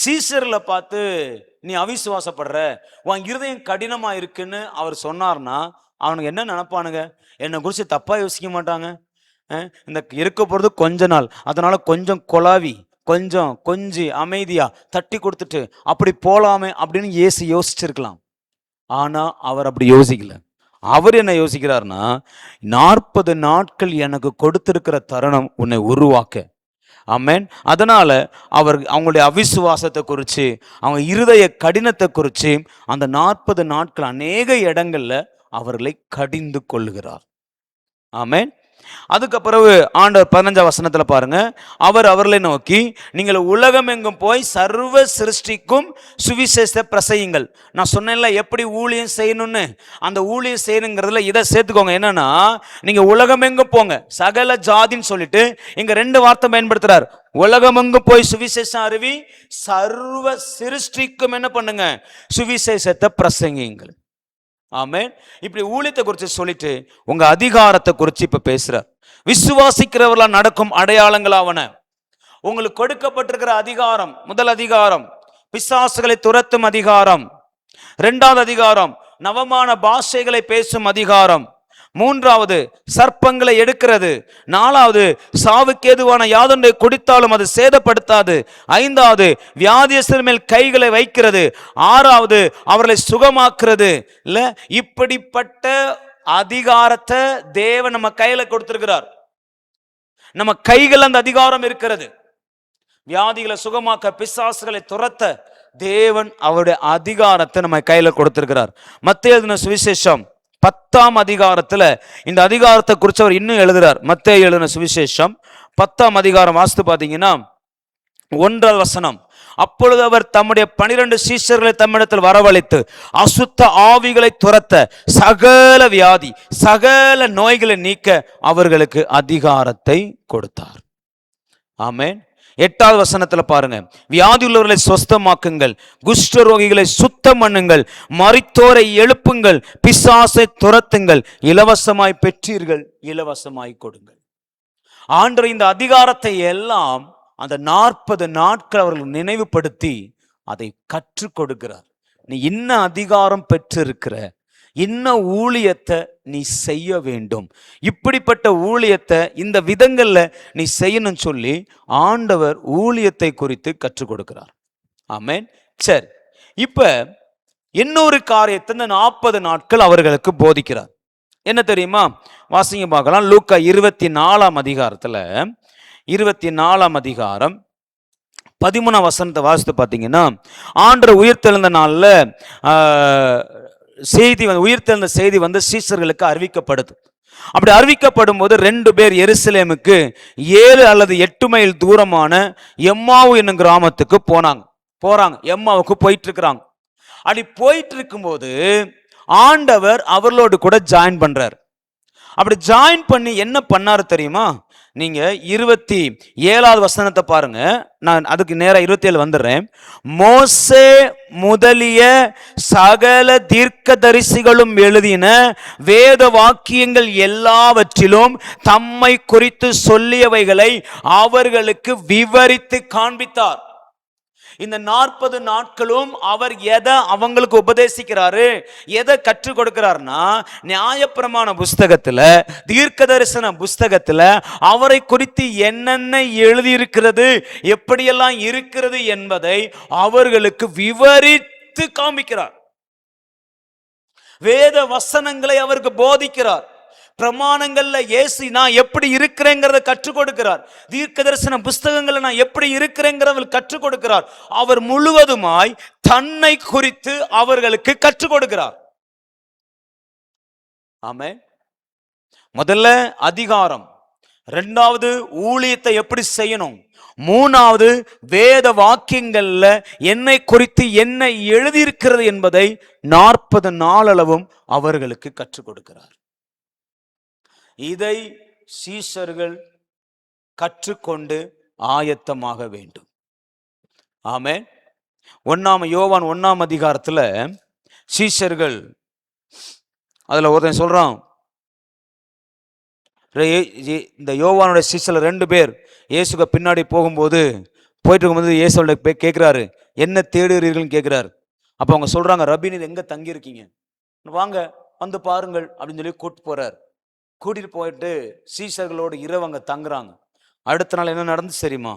சீசர்ல பார்த்து நீ அவிசுவாசப்படுற, உன் இருதயம் கடினமா இருக்குன்னு அவர் சொன்னார்னா அவனுக்கு என்ன நினைப்பானுங்க? என்னை குறித்து தப்பா யோசிக்க மாட்டாங்க. இந்த இருக்க போறது கொஞ்ச நாள், அதனால கொஞ்சம் கொலாவி கொஞ்சி அமைதியா தட்டி கொடுத்துட்டு அப்படி போலாமே அப்படின்னு இயேசு யோசிச்சிருக்கலாம். ஆனா அவர் அப்படி யோசிக்கல. அவர் என்ன யோசிக்கிறார்னா, 40 நாட்கள் எனக்கு கொடுத்திருக்கிற தருணம் உன்னை உருவாக்க. ஆமென். அதனால அவர் அவங்களுடைய அவிசுவாசத்தை குறித்து, அவங்க இருதய கடினத்தை குறித்து அந்த 40 நாட்கள் அநேக இடங்கள்ல அவர்களை கடிந்து கொள்ளுகிறார். ஆமென். அதுக்கு பிறகு ஆண்டவர் 15ஆம் வசனத்துல பாருங்க, அவர் அவர்களை நோக்கி, நீங்கள் உலகம் எங்கும் போய் சர்வ சிருஷ்டிக்கும் சுவிசேஷத்தை பிரசையுங்கள். நான் சொன்னேன்ல எப்படி ஊழியம் செய்யணும்னு, அந்த ஊழியம் செய்யணுங்கிறதுல இதை சேர்த்துக்கோங்க. என்னன்னா, நீங்க உலகம் எங்கும் போங்க, சகல ஜாதின்னு சொல்லிட்டு இங்க 2 வார்த்தை பயன்படுத்துறார். உலகம் எங்கும் போய் சுவிசேஷம் அறிவி, சர்வ சிருஷ்டிக்கும் என்ன பண்ணுங்க, சுவிசேஷத்தை பிரசங்கியுங்கள். ஆமென். இப்படி ஊழியத்தை குறித்து சொல்லிட்டு உங்க அதிகாரத்தை குறித்து இப்ப பேசுறார். விசுவாசிக்கிறவர்களா நடக்கும் அடையாளங்களாவன. உங்களுக்கு கொடுக்கப்பட்டிருக்கிற அதிகாரம், முதல் அதிகாரம் பிசாசுகளை துரத்தும் அதிகாரம், 2வது அதிகாரம் நவமான பாஷைகளை பேசும் அதிகாரம், 3வது சர்ப்பங்களை எடுக்கிறது, 4வது சாவுக்கேதுவான யாதொன்றை குடித்தாலும் அது சேதப்படுத்தாது, 5வது வியாதியஸ்தர் மேல் கைகளை வைக்கிறது, 6வது அவர்களை சுகமாக்குறது. இல்ல, இப்படிப்பட்ட அதிகாரத்தை தேவன் நம்ம கையில கொடுத்திருக்கிறார். நம்ம கைகள் அந்த அதிகாரம் இருக்கிறது. வியாதிகளை சுகமாக்க, பிசாசுகளை துரத்த தேவன் அவருடைய அதிகாரத்தை நம்ம கையில கொடுத்திருக்கிறார். மத்தேயு எழுதின சுவிசேஷம் 10ஆம் அதிகாரத்துல இந்த அதிகாரத்தை குறித்து அவர் இன்னும் எழுதுறார். மத்தேயு எழுதின சுவிசேஷம் 10ஆம் அதிகாரம் வாசித்து பார்த்தீங்கன்னா 1வது வசனம், அப்பொழுது அவர் தம்முடைய 12 சீஷர்களை தம்மிடத்தில் வரவழைத்து அசுத்த ஆவிகளை துரத்த, சகல வியாதி சகல நோய்களை நீக்க அவர்களுக்கு அதிகாரத்தை கொடுத்தார். ஆமென். 8வது வசனத்துல பாருங்க, வியாதி உள்ளவர்களை சொஸ்தமாக்குங்கள், குஷ்டரோகிகளை சுத்தம் பண்ணுங்கள், மரித்தோரை எழுப்புங்கள், பிசாசை துரத்துங்கள், இலவசமாய் பெற்றீர்கள், இலவசமாய் கொடுங்கள். ஆண்டவர் இந்த அதிகாரத்தை எல்லாம் அந்த 40 நாட்கள் அவர்கள் நினைவுபடுத்தி அதை கற்றுக் கொடுக்கிறார். நீ இன்ன அதிகாரம் பெற்றிருக்கிற, இன்ன ஊழியத்தை நீ செய்ய வேண்டும், இப்படிப்பட்ட ஊழியத்தை இந்த விதங்கள்ல நீ செய்யணும்னு சொல்லி ஆண்டவர் ஊழியத்தை குறித்து கற்றுக் கொடுக்கிறார். ஆமென். சரி, இப்ப இன்னொரு காரியத்தை இந்த 40 நாட்கள் அவர்களுக்கு போதிக்கிறார். என்ன தெரியுமா? வாசிங்க பார்க்கலாம். லூக்கா 24ஆம் அதிகாரத்துல 24ஆம் அதிகாரம் 13ஆம் வசனத்தை வாசித்து பார்த்தீங்கன்னா, ஆண்டவர் உயிர்த்தெழுந்த நாள்ல செய்தி உயிர்த்தெழுந்த செய்தி சீஷர்களுக்கு அறிவிக்கப்படுது. அப்படி அறிவிக்கப்படும் போது 2 பேர் எருசலேமுக்கு 7 அல்லது 8 மைல் தூரமான எம்மாவு என்னும் கிராமத்துக்கு போறாங்க. எம்மாவுக்கு போயிட்டு இருக்கிறாங்க. அப்படி போயிட்டு இருக்கும்போது ஆண்டவர் அவர்களோடு கூட ஜாயின் பண்றார். அப்படி ஜாயின் பண்ணி என்ன பண்ணாரு தெரியுமா? நீங்க 27வது வசனத்தை பாருங்க. நான் அதுக்கு நேரா 27 வந்துடுறேன். மோசே முதலிய சகல தீர்க்கதரிசிகளும் எழுதின வேத வாக்கியங்கள் எல்லாவற்றிலும் தம்மை குறித்து சொல்லியவைகளை அவர்களுக்கு விவரித்து காண்பித்தார். இந்த 40 நாட்களும் அவர் எதை அவங்களுக்கு உபதேசிக்கிறாரு, எதை கற்றுக் கொடுக்கிறார்னா, நியாயப்பிரமாண புஸ்தகத்துல, தீர்க்க தரிசன புஸ்தகத்துல அவரை குறித்து என்னென்ன எழுதியிருக்கிறது, எப்படியெல்லாம் இருக்கிறது என்பதை அவர்களுக்கு விவரித்து காண்பிக்கிறார். வேத வசனங்களை அவருக்கு போதிக்கிறார். பிரமாணங்கள்ல இயேசு நான் எப்படி இருக்கிறேங்கிறத கற்றுக் கொடுக்கிறார். தீர்க்க தரிசன புஸ்தகங்களை நான் எப்படி இருக்கிறேங்கிறத கற்றுக் கொடுக்கிறார். அவர் முழுவதுமாய் தன்னை குறித்து அவர்களுக்கு கற்றுக் கொடுக்கிறார். ஆமென். முதல்ல அதிகாரம், இரண்டாவது ஊழியத்தை எப்படி செய்யணும், மூணாவது வேத வாக்கியங்கள்ல என்னை குறித்து என்ன எழுதியிருக்கிறது என்பதை 40 நாளளவும் அவர்களுக்கு கற்றுக் கொடுக்கிறார். இதை சீஷர்கள் கற்றுக்கொண்டு ஆயத்தமாக வேண்டும். ஆமென். யோவான் 1ஆம் அதிகாரத்துல சீஷர்கள், அதுல ஒருத்தன் சொல்றான், இந்த யோவானுடைய சீஷர்ல 2 பேர் இயேசுக்கு பின்னாடி போயிட்டு இருக்கும்போது இயேசுவோட கேட்கிறாரு, என்ன தேடுகிறீர்கள்னு கேட்கிறாரு. அப்ப அவங்க சொல்றாங்க, ரபி நீர் எங்க தங்கி இருக்கீங்க, வாங்க வந்து பாருங்கள் அப்படின்னு சொல்லி கூட்டிட்டு போயிட்டு சீஷர்களோடு இரவு அங்க தங்குறாங்க. அடுத்த நாள் என்ன நடந்துச்சு தெரியுமா?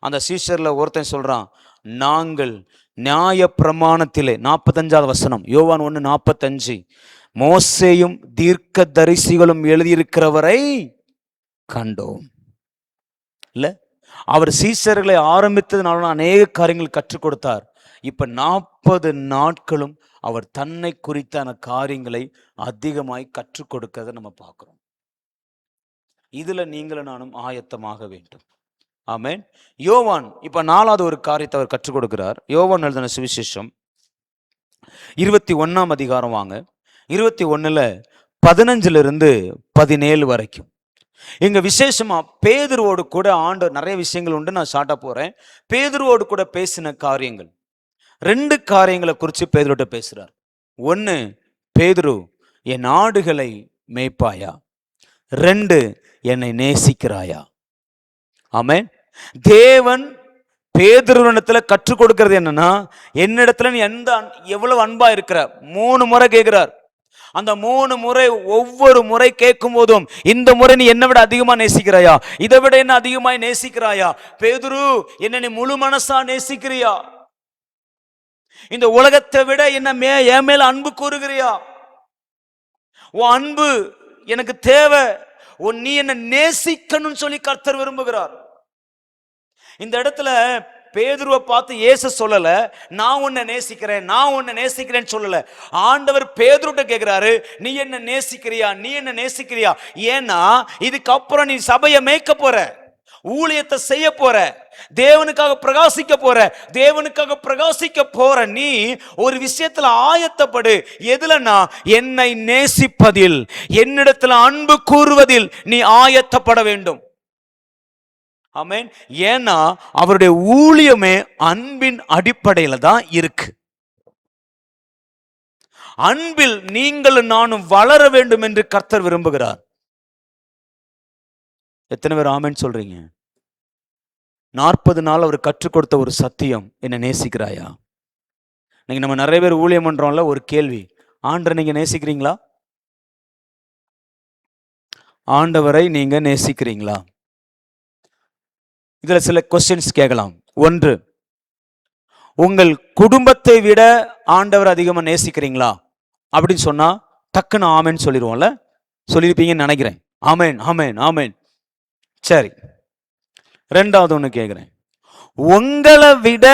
அந்த சீஷர்ல ஒருத்தன் சொல்றான், நாங்கள் நியாய பிரமாணத்திலே 45வது வசனம், யோவான் 1:45, மோசேயும் தீர்க்க தரிசிகளும் எழுதியிருக்கிறவரை கண்டோம். இல்ல, அவர் சீஷர்களை ஆரம்பித்ததுனால அநேக காரியங்கள் கற்றுக் கொடுத்தார். இப்ப 40 நாட்களும் அவர் தன்னை குறித்தான காரியங்களை அதிகமாய் கற்றுக் கொடுக்கிறத நம்ம பார்க்கிறோம். இதுல நீங்களும் நானும் ஆயத்தமாக வேண்டும். ஆமென். யோவான் இப்ப 4வது ஒரு காரியத்தை அவர் கற்றுக் கொடுக்கிறார். யோவான் எழுதின சுவிசேஷம் 21ஆம் அதிகாரம் வாங்க. 21ல 15லிருந்து 17 வரைக்கும். இங்க விசேஷமா பேதுருவோடு கூட ஆண்டவர், நிறைய விஷயங்கள் உண்டு, நான் ஷார்ட்டா போறேன். பேதுருவோடு கூட பேசின காரியங்கள், 2 காரியங்களை குறித்து பேதுருட்ட பேசுறார். 1, பேதுரு என் ஆடுகளை மேய்ப்பாயா, 2 என்னை நேசிக்கிறாயா. ஆமென். தேவன் பேதுருவிடத்துல கற்றுக் கொடுக்கிறது என்னன்னா, என்னிடத்துல நீ எவ்வளவு அன்பா இருக்கிற 3 முறை கேட்கிறார். அந்த 3 முறை, ஒவ்வொரு முறை கேட்கும் போதும், இந்த முறை நீ என்னை விட அதிகமா நேசிக்கிறாயா, இதை விட என்ன அதிகமாய் நேசிக்கிறாயா, பேதுரு என்ன நீ முழு மனசா நேசிக்கிறியா, இந்த உலகத்தை விட என்ன என் மேல அன்பு கூறுகிறியா, உன் அன்பு எனக்கு தேவை, நீ என்ன நேசிக்கணும்னு சொல்லி கர்த்தர் விரும்புகிறார். இந்த இடத்துல பேதுருவை பார்த்து இயேசு சொல்லல, நான் உன்னை நேசிக்கிறேன், நான் உன்னை நேசிக்கிறேன்னு சொல்லல. ஆண்டவர் பேதுருட்ட கேட்கிறாரு, நீ என்ன நேசிக்கிறியா, நீ என்ன நேசிக்கிறியா. ஏன்னா இதுக்கப்புறம் நீ சபையை மேய்க்க போற, ஊழியத்தை செய்ய போற, தேவனுக்காக பிரகாசிக்க போற நீ ஒரு விஷயத்துல ஆயத்தப்படு. எதுலனா, என்னை நேசிப்பதில், என்னிடத்துல அன்பு கூறுவதில் நீ ஆயத்தப்பட வேண்டும். ஆமென். ஏன்னா அவருடைய ஊழியமே அன்பின் அடிப்படையில தான் இருக்கு. அன்பில் நீங்களும் நானும் வளர வேண்டும் என்று கர்த்தர் விரும்புகிறார். எத்தனை பேர் ஆமென் சொல்றீங்க? 40 நாள் அவர் கற்றுக் கொடுத்த ஒரு சத்தியம், என்ன நேசிக்கிறாயா. நீங்க நம்ம நிறைய பேர் ஊழியம் பண்றோம்ல, ஒரு கேள்வி, ஆண்டவரை நீங்க நேசிக்கிறீங்களா? ஆண்டவரை நீங்க நேசிக்கிறீங்களா? இதுல சில கொஸ்டின்ஸ் கேட்கலாம். 1, உங்கள் குடும்பத்தை விட ஆண்டவர் அதிகமா நேசிக்கிறீங்களா அப்படின்னு சொன்னா டக்குன்னு ஆமென் சொல்லிடுவோம்ல, சொல்லியிருப்பீங்கன்னு நினைக்கிறேன். ஆமென் ஆமென் ஆமென். சரி, 2வது ஒண்ணு கேட்கிறேன், உங்களை விட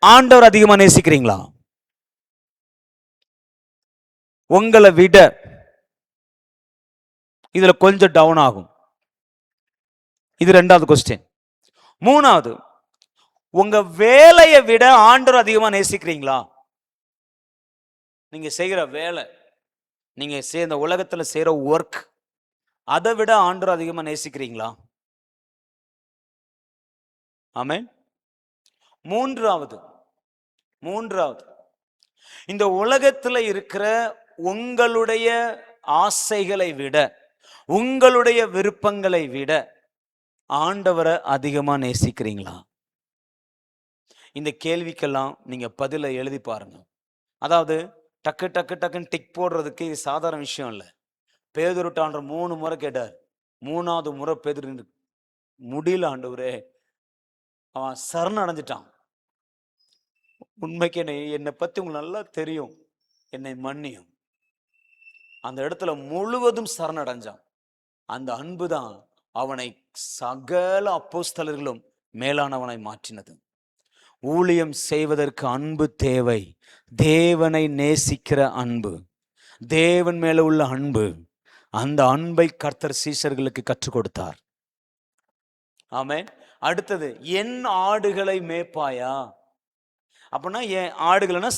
ஆண்டவர் அதிகமா நேசிக்கிறீங்களா? உங்களை விட, இதுல கொஞ்சம் டவுன் ஆகும். இது 2வது கொஸ்டின். 3வது, உங்க வேலையை விட ஆண்டவர் அதிகமா நேசிக்கிறீங்களா? நீங்க செய்கிற வேலை, நீங்க இந்த உலகத்துல செய்யற ஒர்க், அதை விட ஆண்டவர் அதிகமா நேசிக்கிறீங்களா? ஆமென். 3வது, இந்த உலகத்துல இருக்கிற உங்களுடைய ஆசைகளை விட, உங்களுடைய விருப்பங்களை விட ஆண்டவரை அதிகமா நேசிக்கிறீங்களா? இந்த கேள்விக்கெல்லாம் நீங்க பதிலை எழுதி பாருங்க. அதாவது டக்குன்னு டிக் போடுறதுக்கு இது சாதாரண விஷயம் இல்லை. பேதுருட்ட ஆண்டவர் 3 முறை கேட்டார். 3வது முறை பேதுரு முடியல ஆண்டவரே, அவன் சரண் அடைஞ்சிட்டான். உண்மைக்கு என்னை பத்தி உங்களுக்கு நல்லா தெரியும், என்னை மன்னியும். அந்த இடத்துல முழுவதும் சரணடைஞ்சான். அந்த அன்பு தான் அவனை சகல அப்போஸ்தலர்களும் மேலானவனாய் மாற்றினது. ஊழியம் செய்வதற்கு அன்பு தேவை. தேவனை நேசிக்கிற அன்பு, தேவன் மேல உள்ள அன்பு, அந்த அன்பை கர்த்தர் சீஷர்களுக்கு கற்றுக் கொடுத்தார். ஆமென். அடுத்தது, என் ஆடுகளை மேய்ப்பாயா? அப்படின்னா என் ஆடுகள்னா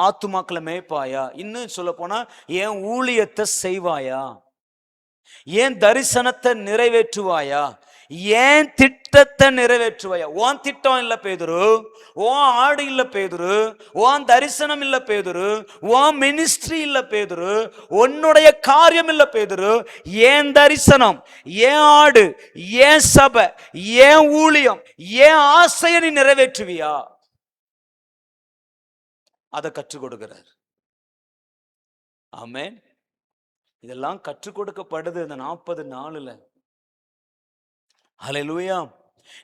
ஆத்துமாக்களை மேய்ப்பாயா? இன்னும் சொல்ல போனா என் ஊழியத்தை செய்வாயா? ஏன் தரிசனத்தை நிறைவேற்றுவாயா? ஏன் திட்டத்தை நிறைவேற்றுவாயா? உன் திட்டம் இல்ல பேதுரு, உன் ஆடு இல்ல பேதுரு, உன் தரிசனம் இல்ல பேதுரு, உன் மினிஸ்ட்ரி இல்ல பேதுரு, உன்னுடைய காரியம் இல்ல பேதுரு. ஏன் தரிசனம், ஏன் ஆடு, ஏன் சபை, ஏன் ஊழியம், ஏன் ஆசையை நீ நிறைவேற்றுவியா? அதை கற்றுக் கொடுக்கிறார். ஆமென். இதெல்லாம் கற்றுக் கொடுக்கப்படுது இந்த 40 நாளுல. ஹல்லேலூயா.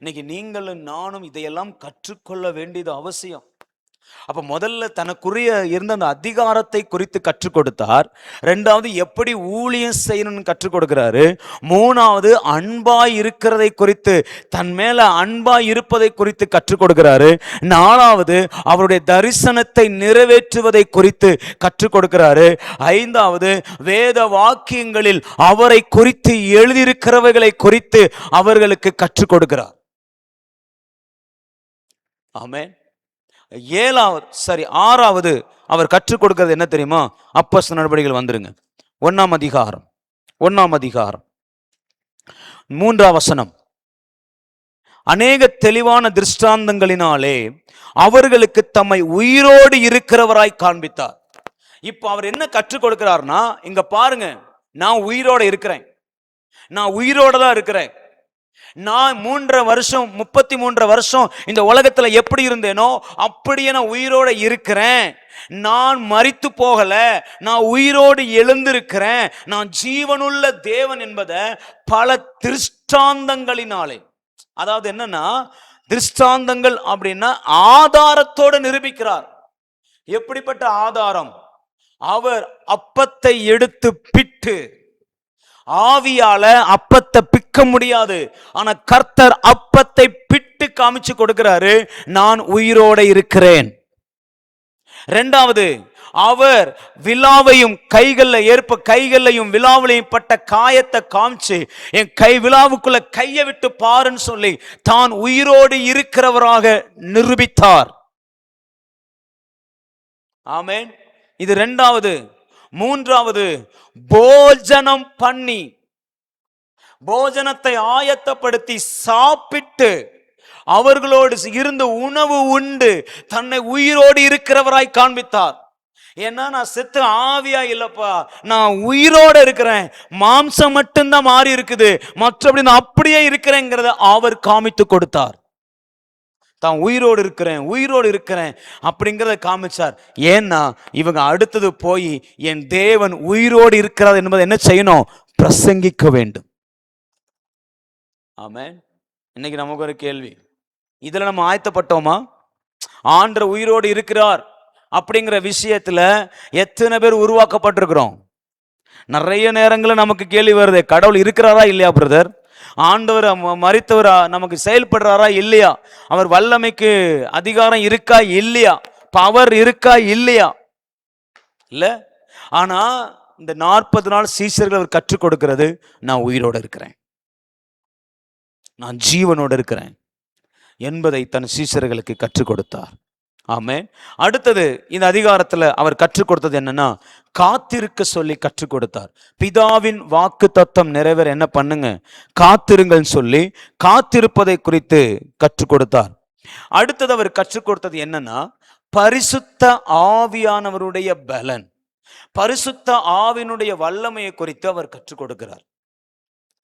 இன்னைக்கு நீங்களும் நானும் இதையெல்லாம் கற்றுக்கொள்ள வேண்டியது அவசியம். அப்ப முதல்ல தனக்குரிய இருந்த அந்த அதிகாரத்தை குறித்து கற்றுக் கொடுத்தார். ரெண்டாவது எப்படி ஊழியம் செய்யணும்னு கற்றுக் கொடுக்கிறாரு. மூணாவது அன்பாய் இருக்கிறதை குறித்து, தன் மேல அன்பாய் இருப்பதை குறித்து கற்றுக் கொடுக்கிறாரு. நாலாவது அவருடைய தரிசனத்தை நிறைவேற்றுவதை குறித்து கற்றுக் கொடுக்கிறாரு. ஐந்தாவது வேத வாக்கியங்களில் அவரை குறித்து எழுதியிருக்கிறவைகளை குறித்து அவர்களுக்கு கற்றுக் கொடுக்கிறார். ஆமென். ஆறாவது அவர் கற்றுக் கொடுக்கிறது என்ன தெரியுமா? அப்போஸ்தலர் நடபடிகள் வந்துருங்க, 1ஆம் அதிகாரம் 3ஆம் வசனம். அநேக தெளிவான திருஷ்டாந்தங்களினாலே அவர்களுக்கு தம்மை உயிரோடு இருக்கிறவராய் காண்பித்தார். இப்ப அவர் என்ன கற்றுக் கொடுக்கிறார்னா, இங்க பாருங்க, நான் உயிரோட இருக்கிறேன், நான் உயிரோட தான் இருக்கிறேன். நான் 33 வருஷம் இந்த உலகத்துல எப்படி இருந்தேனோ அப்படியே நான் உயிரோட இருக்கிறேன். நான் மரித்து போகல, நான் உயிரோடு எழுந்திருக்கிறேன். நான் ஜீவனுள்ள தேவன் என்பதை பல திருஷ்டாந்தங்களினாலே, அதாவது என்னன்னா திருஷ்டாந்தங்கள் அப்படின்னா ஆதாரத்தோடு நிரூபிக்கிறார். எப்படிப்பட்ட ஆதாரம்? அவர் அப்பத்தை எடுத்து பிட்டு, ஆவியால அப்பத்தை பிக்க முடியாது, ஆனா கர்த்தர் அப்பத்தை பிட்டு காமிச்சு கொடுக்கிறாரு, நான் உயிரோட இருக்கிறேன். இரண்டாவது, அவர் விலாவையும் கைகளையும் விலாவிலையும் பட்ட காயத்தை காமிச்சு, என் கை விலாவுக்குள்ள கையை விட்டு பாருன்னு சொல்லி தான் உயிரோடு இருக்கிறவராக நிரூபித்தார். ஆமென். இது இரண்டாவது. மூன்றாவது, போஜனம் பண்ணி, போஜனத்தை ஆயத்தப்படுத்தி சாப்பிட்டு அவர்களோடு இருந்து உணவு உண்டு தன்னை உயிரோடு இருக்கிறவராய் காண்பித்தார். ஏன்னா நான் செத்து ஆவியா இல்லப்பா, நான் உயிரோட இருக்கிறேன், மாம்சம் மட்டும்தான் மாறி இருக்குது, மற்றபடி நான் அப்படியே இருக்கிறேங்கிறத அவர் காமித்து கொடுத்தார். தான் உயிரோடு இருக்கிறேன் அப்படிங்கிறத காமிச்சார். ஏன்னா இவங்க அடுத்தது போய் என் தேவன் உயிரோடு இருக்கிறார் என்பதை என்ன செய்யணும்? பிரசங்கிக்க வேண்டும். ஆமென். இன்னைக்கு நமக்கு ஒரு கேள்வி, இதுல நம்ம ஆயத்தப்பட்டோமா? ஆண்டவர் உயிரோடு இருக்கிறார் அப்படிங்கிற விஷயத்துல எத்தனை பேர் உருவாக்கப்பட்டிருக்கிறோம்? நிறைய நேரங்களில் நமக்கு கேள்வி வருது, கடவுள் இருக்கிறாரா இல்லையா பிரதர்? ஆண்டவர் மரித்தவர் நமக்கு செயல்படுறாரா இல்லையா? அவர் வல்லமைக்கு அதிகாரம் இருக்கா இல்லையா? பவர் இருக்கா இல்லையா? இல்ல. ஆனா இந்த 40 நாள் சீஷர்கள் அவர் கற்றுக் கொடுக்கிறது, நான் உயிரோடு இருக்கிறேன், நான் ஜீவனோடு இருக்கிறேன் என்பதை தன் சீஷர்களுக்கு கற்றுக் கொடுத்தார். ஆமென். அடுத்தது இந்த அதிகாரத்துல அவர் கற்றுக் கொடுத்தது என்னன்னா, காத்திருக்க சொல்லி கற்றுக் கொடுத்தார். பிதாவின் வாக்கு தத்தம் நிறைவேற என்ன பண்ணுங்க? காத்திருங்கள் சொல்லி காத்திருப்பதை குறித்து கற்றுக் கொடுத்தார். அடுத்தது அவர் கற்றுக் கொடுத்தது என்னன்னா, பரிசுத்த ஆவியானவருடைய பலன், பரிசுத்த ஆவியினுடைய வல்லமையை குறித்து அவர் கற்றுக் கொடுக்கிறார்.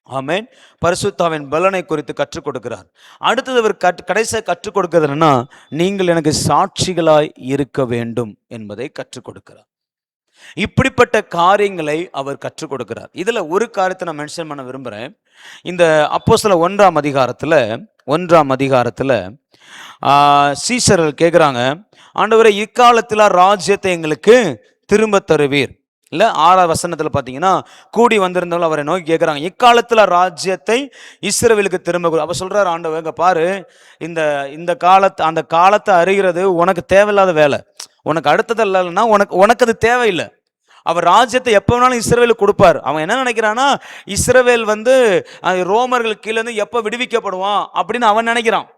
ஆமென். பரிசுத்தாவின் பலனை குறித்து கற்றுக் கொடுக்கிறார். அடுத்தது அவர் கடைசியாக கற்றுக் கொடுக்கிறதுனா, நீங்கள் எனக்கு சாட்சிகளாய் இருக்க வேண்டும் என்பதை கற்றுக் கொடுக்கிறார். இப்படிப்பட்ட காரியங்களை அவர் கற்றுக் கொடுக்கிறார். இதுல ஒரு காரியத்தை நான் மென்ஷன் பண்ண விரும்புகிறேன். இந்த அப்போஸ்தலர் 1ஆம் அதிகாரத்துல சீஷர்கள் கேட்குறாங்க, ஆண்டவரே இக்காலத்தில் ராஜ்யத்தை எங்களுக்கு திரும்ப தருவீர் இல்ல 6வது வசனத்துல பாத்தீங்கன்னா, கூடி வந்திருந்தவங்க அவரை நோக்கி கேட்கிறாங்க, இக்காலத்துல ராஜ்யத்தை இஸ்ரவேலுக்கு திரும்ப. அப்ப சொல்றாரு ஆண்டவர், இங்க பாரு, இந்த இந்த காலத்து அந்த காலத்தை அறிகிறது உனக்கு தேவையில்லாத வேலை. உனக்கு அடுத்தது இல்லைன்னா உனக்கு அது தேவையில்லை. அவர் ராஜ்யத்தை எப்போ வேணாலும் இஸ்ரவேலுக்கு கொடுப்பார். அவன் என்ன நினைக்கிறான்னா, இஸ்ரவேல் வந்து ரோமர்கள் கீழே இருந்து எப்போ விடுவிக்கப்படுவான் அப்படின்னு அவன் நினைக்கிறான்.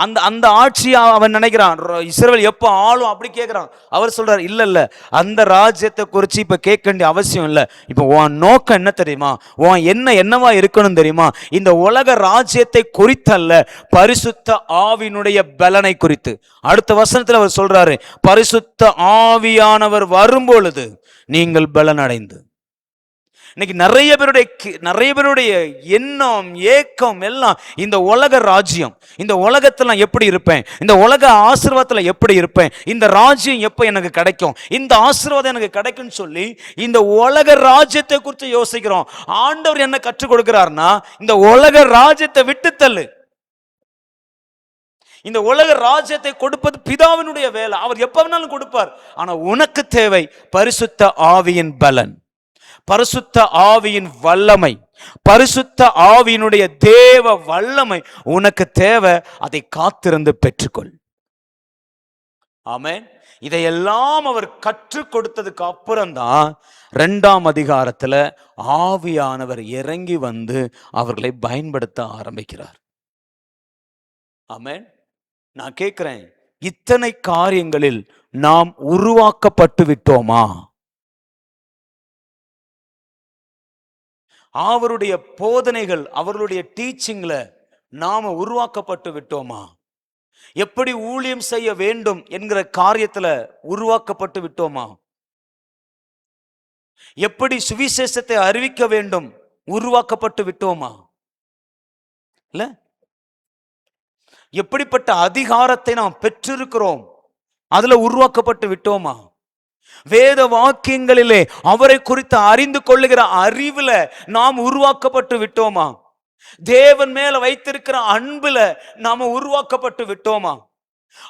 அந்த அந்த ஆட்சியை அவன் நினைக்கிறான், இஸ்ரவேல் எப்போ ஆளும் அப்படி கேட்கிறான். அவர் சொல்றார், இல்ல இல்ல, அந்த ராஜ்யத்தை குறித்து இப்ப கேட்க வேண்டிய அவசியம் இல்லை. இப்போ உன் நோக்கம் என்ன தெரியுமா? உன் என்னவா இருக்கணும் தெரியுமா? இந்த உலக ராஜ்யத்தை குறித்தல்ல, பரிசுத்த ஆவியினுடைய பலனை குறித்து. அடுத்த வசனத்தில் அவர் சொல்றாரு, பரிசுத்த ஆவியானவர் வரும்பொழுது நீங்கள் பலன் அடைந்து. இன்னைக்கு நிறைய பேருடைய எண்ணம் ஏக்கம் எல்லாம் இந்த உலக ராஜ்யம், இந்த உலகத்துல நான் எப்படி இருப்பேன், இந்த உலக ஆசீர்வாதத்துல எப்படி இருப்பேன், இந்த ராஜ்யம் எப்ப எனக்கு கிடைக்கும், இந்த ஆசீர்வாதம் எனக்கு கிடைக்கும் சொல்லி இந்த உலக ராஜ்யத்தை குறித்து யோசிக்கிறோம். ஆண்டவர் என்ன கற்றுக் கொடுக்கிறார்னா, இந்த உலக ராஜ்யத்தை விட்டு தள்ளு. இந்த உலக ராஜ்யத்தை கொடுப்பது பிதாவினுடைய வேலை. அவர் எப்ப வேணாலும் கொடுப்பார். ஆனா உனக்கு தேவை பரிசுத்த ஆவியின் பலன், பரிசுத்த ஆவியின் வல்லமை, பரிசுத்த ஆவியினுடைய தேவ வல்லமை உனக்கு தேவை. அதை காத்திருந்து பெற்றுக்கொள். ஆமென். இதையெல்லாம் அவர் கற்றுக் கொடுத்ததுக்கு அப்புறம்தான் 2ஆம் அதிகாரத்துல ஆவியானவர் இறங்கி வந்து அவர்களை பயன்படுத்த ஆரம்பிக்கிறார். ஆமென். நான் கேட்கிறேன், இத்தனை காரியங்களில் நாம் உருவாக்கப்பட்டு விட்டோமா? அவருடைய போதனைகள், அவர்களுடைய டீச்சிங்ல நாம உருவாக்கப்பட்டு விட்டோமா? எப்படி ஊழியம் செய்ய வேண்டும் என்கிற காரியத்துல உருவாக்கப்பட்டு விட்டோமா? எப்படி சுவிசேஷத்தை அறிவிக்க வேண்டும் உருவாக்கப்பட்டு விட்டோமா? இல்ல, எப்படிப்பட்ட அதிகாரத்தை நாம் பெற்றிருக்கிறோம் அதுல உருவாக்கப்பட்டு விட்டோமா? வேத வாக்கியங்களிலே அவரை குறித்து அறிந்து கொள்ளுகிற அறிவுல நாம் உருவாக்கப்பட்டு விட்டோமா? தேவன் மேல வைத்திருக்கிற அன்புல நாம உருவாக்கப்பட்டு விட்டோமா?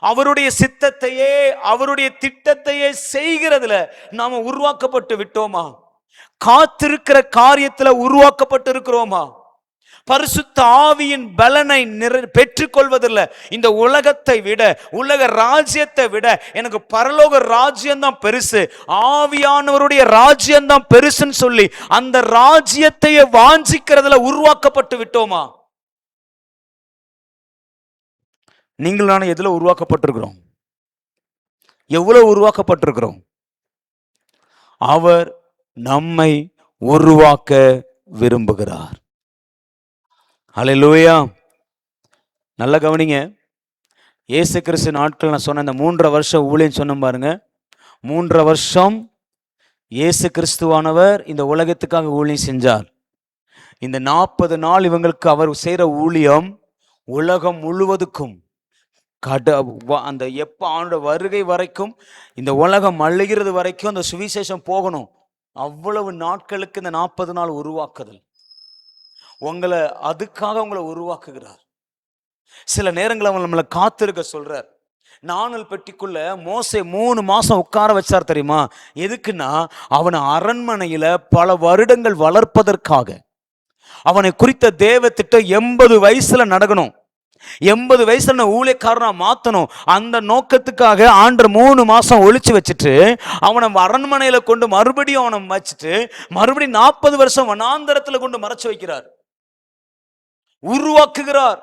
அவருடைய சித்தத்தையே அவருடைய திட்டத்தையே செய்கிறதுல நாம உருவாக்கப்பட்டு விட்டோமா? காத்திருக்கிற காரியத்துல உருவாக்கப்பட்டு இருக்கிறோமா? பரிசுத்த ஆவியின் பலனை பெற்றுக் கொள்வதில்லை. இந்த உலகத்தை விட, உலக ராஜ்யத்தை விட எனக்கு பரலோக ராஜ்யம் தான் பெருசு, ஆவியானவருடைய ராஜ்யம் தான் பெருசுன்னு சொல்லி அந்த ராஜ்யத்தையே வாஞ்சிக்கிறதுல உருவாக்கப்பட்டு விட்டோமா? நீங்கள் நானும் எதுல உருவாக்கப்பட்டிருக்கிறோம்? எவ்வளவு உருவாக்கப்பட்டிருக்கிறோம்? அவர் நம்மை உருவாக்க விரும்புகிறார். ஹல்லேலூயா. நல்ல கவனிங்க. இயேசு கிறிஸ்து நாட்கள் நான் சொன்ன இந்த 3.5 வருஷம் ஊழியம் சொன்ன பாருங்க. 3.5 வருஷம் இயேசு கிறிஸ்துவானவர் இந்த உலகத்துக்காக ஊழியம் செஞ்சார். இந்த 40 நாள் இவங்களுக்கு அவர் செய்கிற ஊழியம் உலகம் முழுவதுக்கும் அந்த எப்ப ஆண்டு வருகை வரைக்கும், இந்த உலகம் அழுகிறது வரைக்கும் அந்த சுவிசேஷம் போகணும். அவ்வளவு நாட்களுக்கு இந்த 40 நாள் உருவாக்குதல், உங்களை அதுக்காக உங்களை உருவாக்குகிறார். சில நேரங்களில் அவங்க நம்மளை காத்திருக்க சொல்றார். நாணல் பெட்டிக்குள்ள மோசே 3 மாசம் உட்கார வச்சார் தெரியுமா? எதுக்குன்னா அவனை அரண்மனையில பல வருடங்கள் வளர்ப்பதற்காக. அவனை குறித்த தேவ திட்டம் 80 வயசுல நடக்கணும், 80 வயசுல ஊழியக்காரனா மாத்தணும். அந்த நோக்கத்துக்காக ஆண்டவர் 3 மாசம் ஒழிச்சு வச்சுட்டு அவனை அரண்மனையில கொண்டு மறுபடியும் அவனை வச்சுட்டு மறுபடியும் 40 வருஷம் வனாந்தரத்துல கொண்டு மறைச்சு வைக்கிறார், உருவாக்குகிறார்.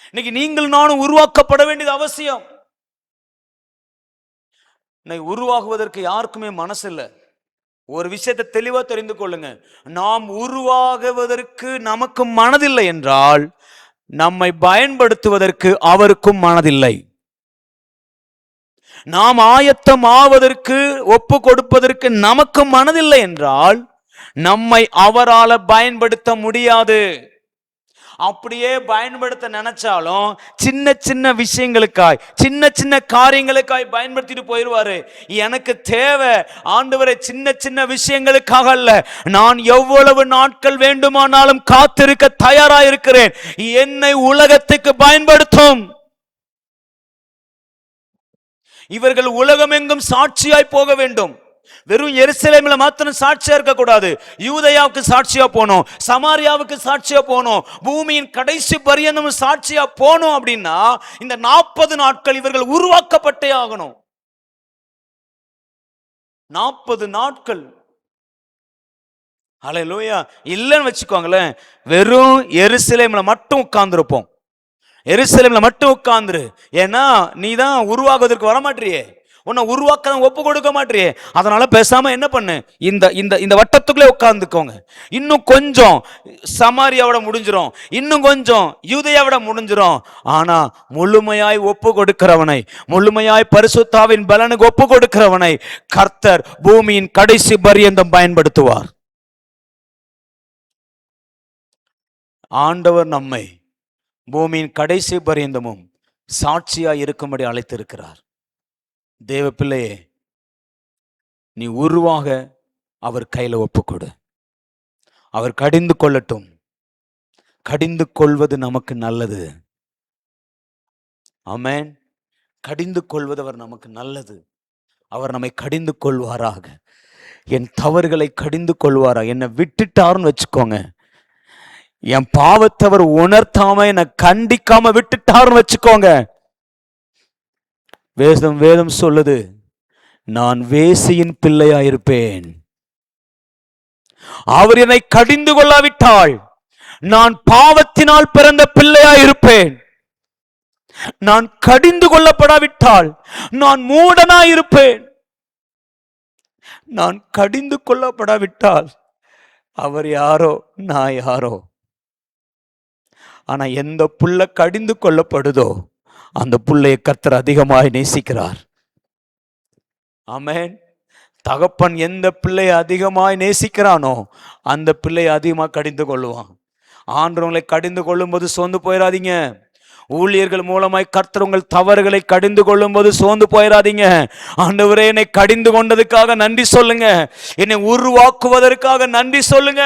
இன்னைக்கு நீங்கள் நானும் உருவாக்கப்பட வேண்டியது அவசியம். இன்னைக்கு உருவாகுவதற்கு யாருக்குமே மனசு இல்லை. ஒரு விஷயத்தை தெளிவா தெரிந்து கொள்ளுங்க, நாம் உருவாகுவதற்கு நமக்கு மனதில்லை என்றால் நம்மை பயன்படுத்துவதற்கு அவருக்கும் மனதில்லை. நாம் ஆயத்தம் ஆவதற்கு ஒப்பு கொடுப்பதற்கு நமக்கு மனதில்லை என்றால் நம்மை அவரால் பயன்படுத்த முடியாது. அப்படியே பயன்படுத்த நினைச்சாலும் சின்ன சின்ன விஷயங்களுக்காய், சின்ன சின்ன காரியங்களுக்காய் பயன்படுத்திட்டு போயிடுவாரு. எனக்கு தேவை ஆண்டவரே சின்ன சின்ன விஷயங்களுக்காக அல்ல, நான் எவ்வளவு நாட்கள் வேண்டுமானாலும் காத்திருக்க தயாராயிருக்கிறேன், என்னை உலகத்துக்கு பயன்படுத்தும். இவர்கள் உலகமெங்கும் சாட்சியாய் போக வேண்டும். வெறும் எருசலேமில் மாத்திரம் சாட்சியா இருக்க கூடாது, யூதேயாவுக்கு சாட்சியா போனோம், சமாரியாவுக்கு சாட்சியா போனோம், பூமியின் கடைசி பரியந்தம் சாட்சியா போனோம். அப்படின்னா இந்த 40 நாட்கள் இவர்கள் உருவாக்கப்பட்டே ஆகணும். 40 நாட்கள். ஹல்லேலூயா. இல்லைன்னு வச்சுக்கோங்களேன், வெறும் எருசலேம்ல மட்டும் உட்கார்ந்துருப்போம். எருசலேம்ல மட்டும் உட்கார்ந்துரு. ஏன்னா நீ தான் உருவாக்குவதற்கு வரமாட்டியே, உன்னை உருவாக்க ஒப்பு கொடுக்க மாட்டியே. அதனால பேசாம என்ன பண்ணு, இந்த இந்த இந்த வட்டத்துக்குள்ளே உட்கார்ந்துக்கோங்க. இன்னும் கொஞ்சம் சமாரியாவோட முடிஞ்சிரும், இன்னும் கொஞ்சம் யூதேயாவோட முடிஞ்சிரும். ஆனா முழுமையாய் ஒப்பு கொடுக்கிறவனை, முழுமையாய் பரிசுத்தாவின் பலனுக்கு ஒப்பு கொடுக்கிறவனை கர்த்தர் பூமியின் கடைசி பரியந்தம் பயன்படுத்துவார். ஆண்டவர் நம்மை பூமியின் கடைசி பரியந்தமும் சாட்சியாய் இருக்கும்படி அழைத்திருக்கிறார். தேவ பிள்ளையே, நீ உருவாக அவர் கையில ஒப்புக்கொடு. அவர் கடிந்து கொள்ளட்டும். கடிந்து கொள்வது நமக்கு நல்லது. ஆமென். கடிந்து கொள்வது அவர் நமக்கு நல்லது. அவர் நம்மை கடிந்து கொள்வாராக. என் தவறுகளை கடிந்து கொள்வாரா. என்னை விட்டுட்டாருன்னு வச்சுக்கோங்க, என் பாவத்தை அவர் உணர்த்தாம என்னை கண்டிக்காம விட்டுட்டாருன்னு வச்சுக்கோங்க, வேதம் சொல்லுது, நான் வேசியின் பிள்ளையாயிருப்பேன். அவர் என்னை கடிந்து கொள்ளாவிட்டால் நான் பாவத்தினால் பிறந்த பிள்ளையாயிருப்பேன். நான் கடிந்து கொள்ளப்படாவிட்டால் நான் மூடனாயிருப்பேன். நான் கடிந்து கொள்ளப்படாவிட்டால் அவர் யாரோ நான் யாரோ. ஆனா எந்த புள்ள கடிந்து கொள்ளப்படுதோ அந்த புள்ளையை கர்த்தர் அதிகமாய் நேசிக்கிறார். ஆமென். தகப்பன் எந்த பிள்ளையை அதிகமாய் நேசிக்கிறானோ அந்த பிள்ளையை அதிகமாக கடிந்து கொள்ளுவான். ஆண்டவங்களை கடிந்து கொள்ளும் போது சோர்ந்து போயிடாதீங்க. ஊழியர்கள் மூலமாய் கர்த்தர் உங்கள் தவறுகளை கடிந்து கொள்ளும் போது சோர்ந்து போயிடாதீங்க. ஆண்டவரே, என்னை கடிந்து கொண்டதுக்காக நன்றி சொல்லுங்க, என்னை உருவாக்குவதற்காக நன்றி சொல்லுங்க.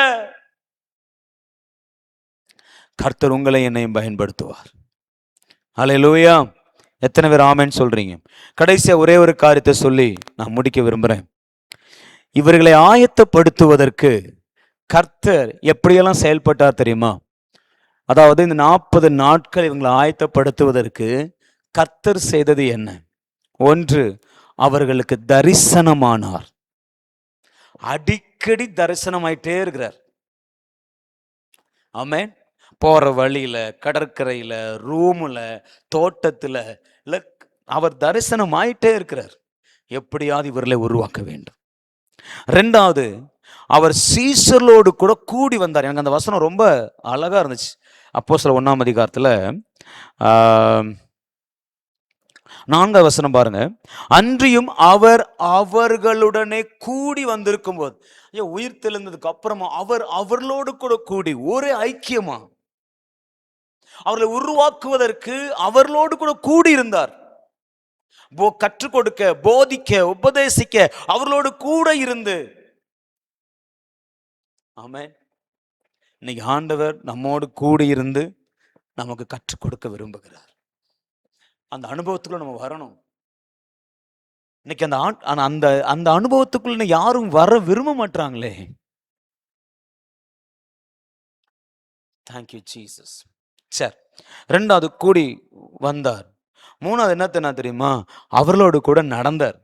கர்த்தர் உங்களை என்னையும் பயன்படுத்துவார். ஹல்லேலூயா. எத்தனை பேர் ஆமென் சொல்றீங்க? கடைசியா ஒரே ஒரு காரியத்தை சொல்லி நான் முடிக்க விரும்புறேன். இவர்களை ஆயத்தப்படுத்துவதற்கு கர்த்தர் எப்படியெல்லாம் செயல்பட்டார் தெரியுமா? அதாவது இந்த 40 நாட்கள் இவங்களை ஆயத்தப்படுத்துவதற்கு கர்த்தர் செய்தது என்ன? ஒன்று, அவர்களுக்கு தரிசனமானார். அடிக்கடி தரிசனமாயிட்டே இருக்கிறார். ஆமென். போற வழியில, கடற்கரையில, ரூம்ல, தோட்டத்துல, அவர் தரிசனம் ஆயிட்டே இருக்கிறார். எப்படியாவது இவர்களை உருவாக்க வேண்டும். ரெண்டாவது, அவர் சீசர்களோடு கூட கூடி வந்தார். எனக்கு அந்த வசனம் ரொம்ப அழகா இருந்துச்சு. அப்போஸ்தலர் 1ஆம் அதிகாரத்துல 4ஆம் வசனம் பாருங்க. அன்றியும் அவர் அவர்களுடனே கூடி வந்திருக்கும் போது, உயிர் தெழுந்ததுக்கு அப்புறமா அவர் அவர்களோடு கூட கூடி ஒரே ஐக்கியமா அவர்களை உருவாக்குவதற்கு அவர்களோடு கூட கூடி இருந்தார். கற்றுக் கொடுக்க, போதிக்க, உபதேசிக்க அவர்களோடு கூட இருந்து. ஆமென். இன்னைக்கு ஆண்டவர் நம்மோடு கூடி இருந்து நமக்கு கற்றுக் கொடுக்க விரும்புகிறார். அந்த அனுபவத்துக்குள்ள நம்ம வரணும். இன்னைக்கு அந்த அனுபவத்துக்குள்ள யாரும் வர விரும்ப மாட்டாங்களே. Thank you Jesus. சரி, ரெண்டாவது கூடி வந்தார். மூணாவது என்ன தெரியுமா? அவர்களோடு கூட நடந்தார்.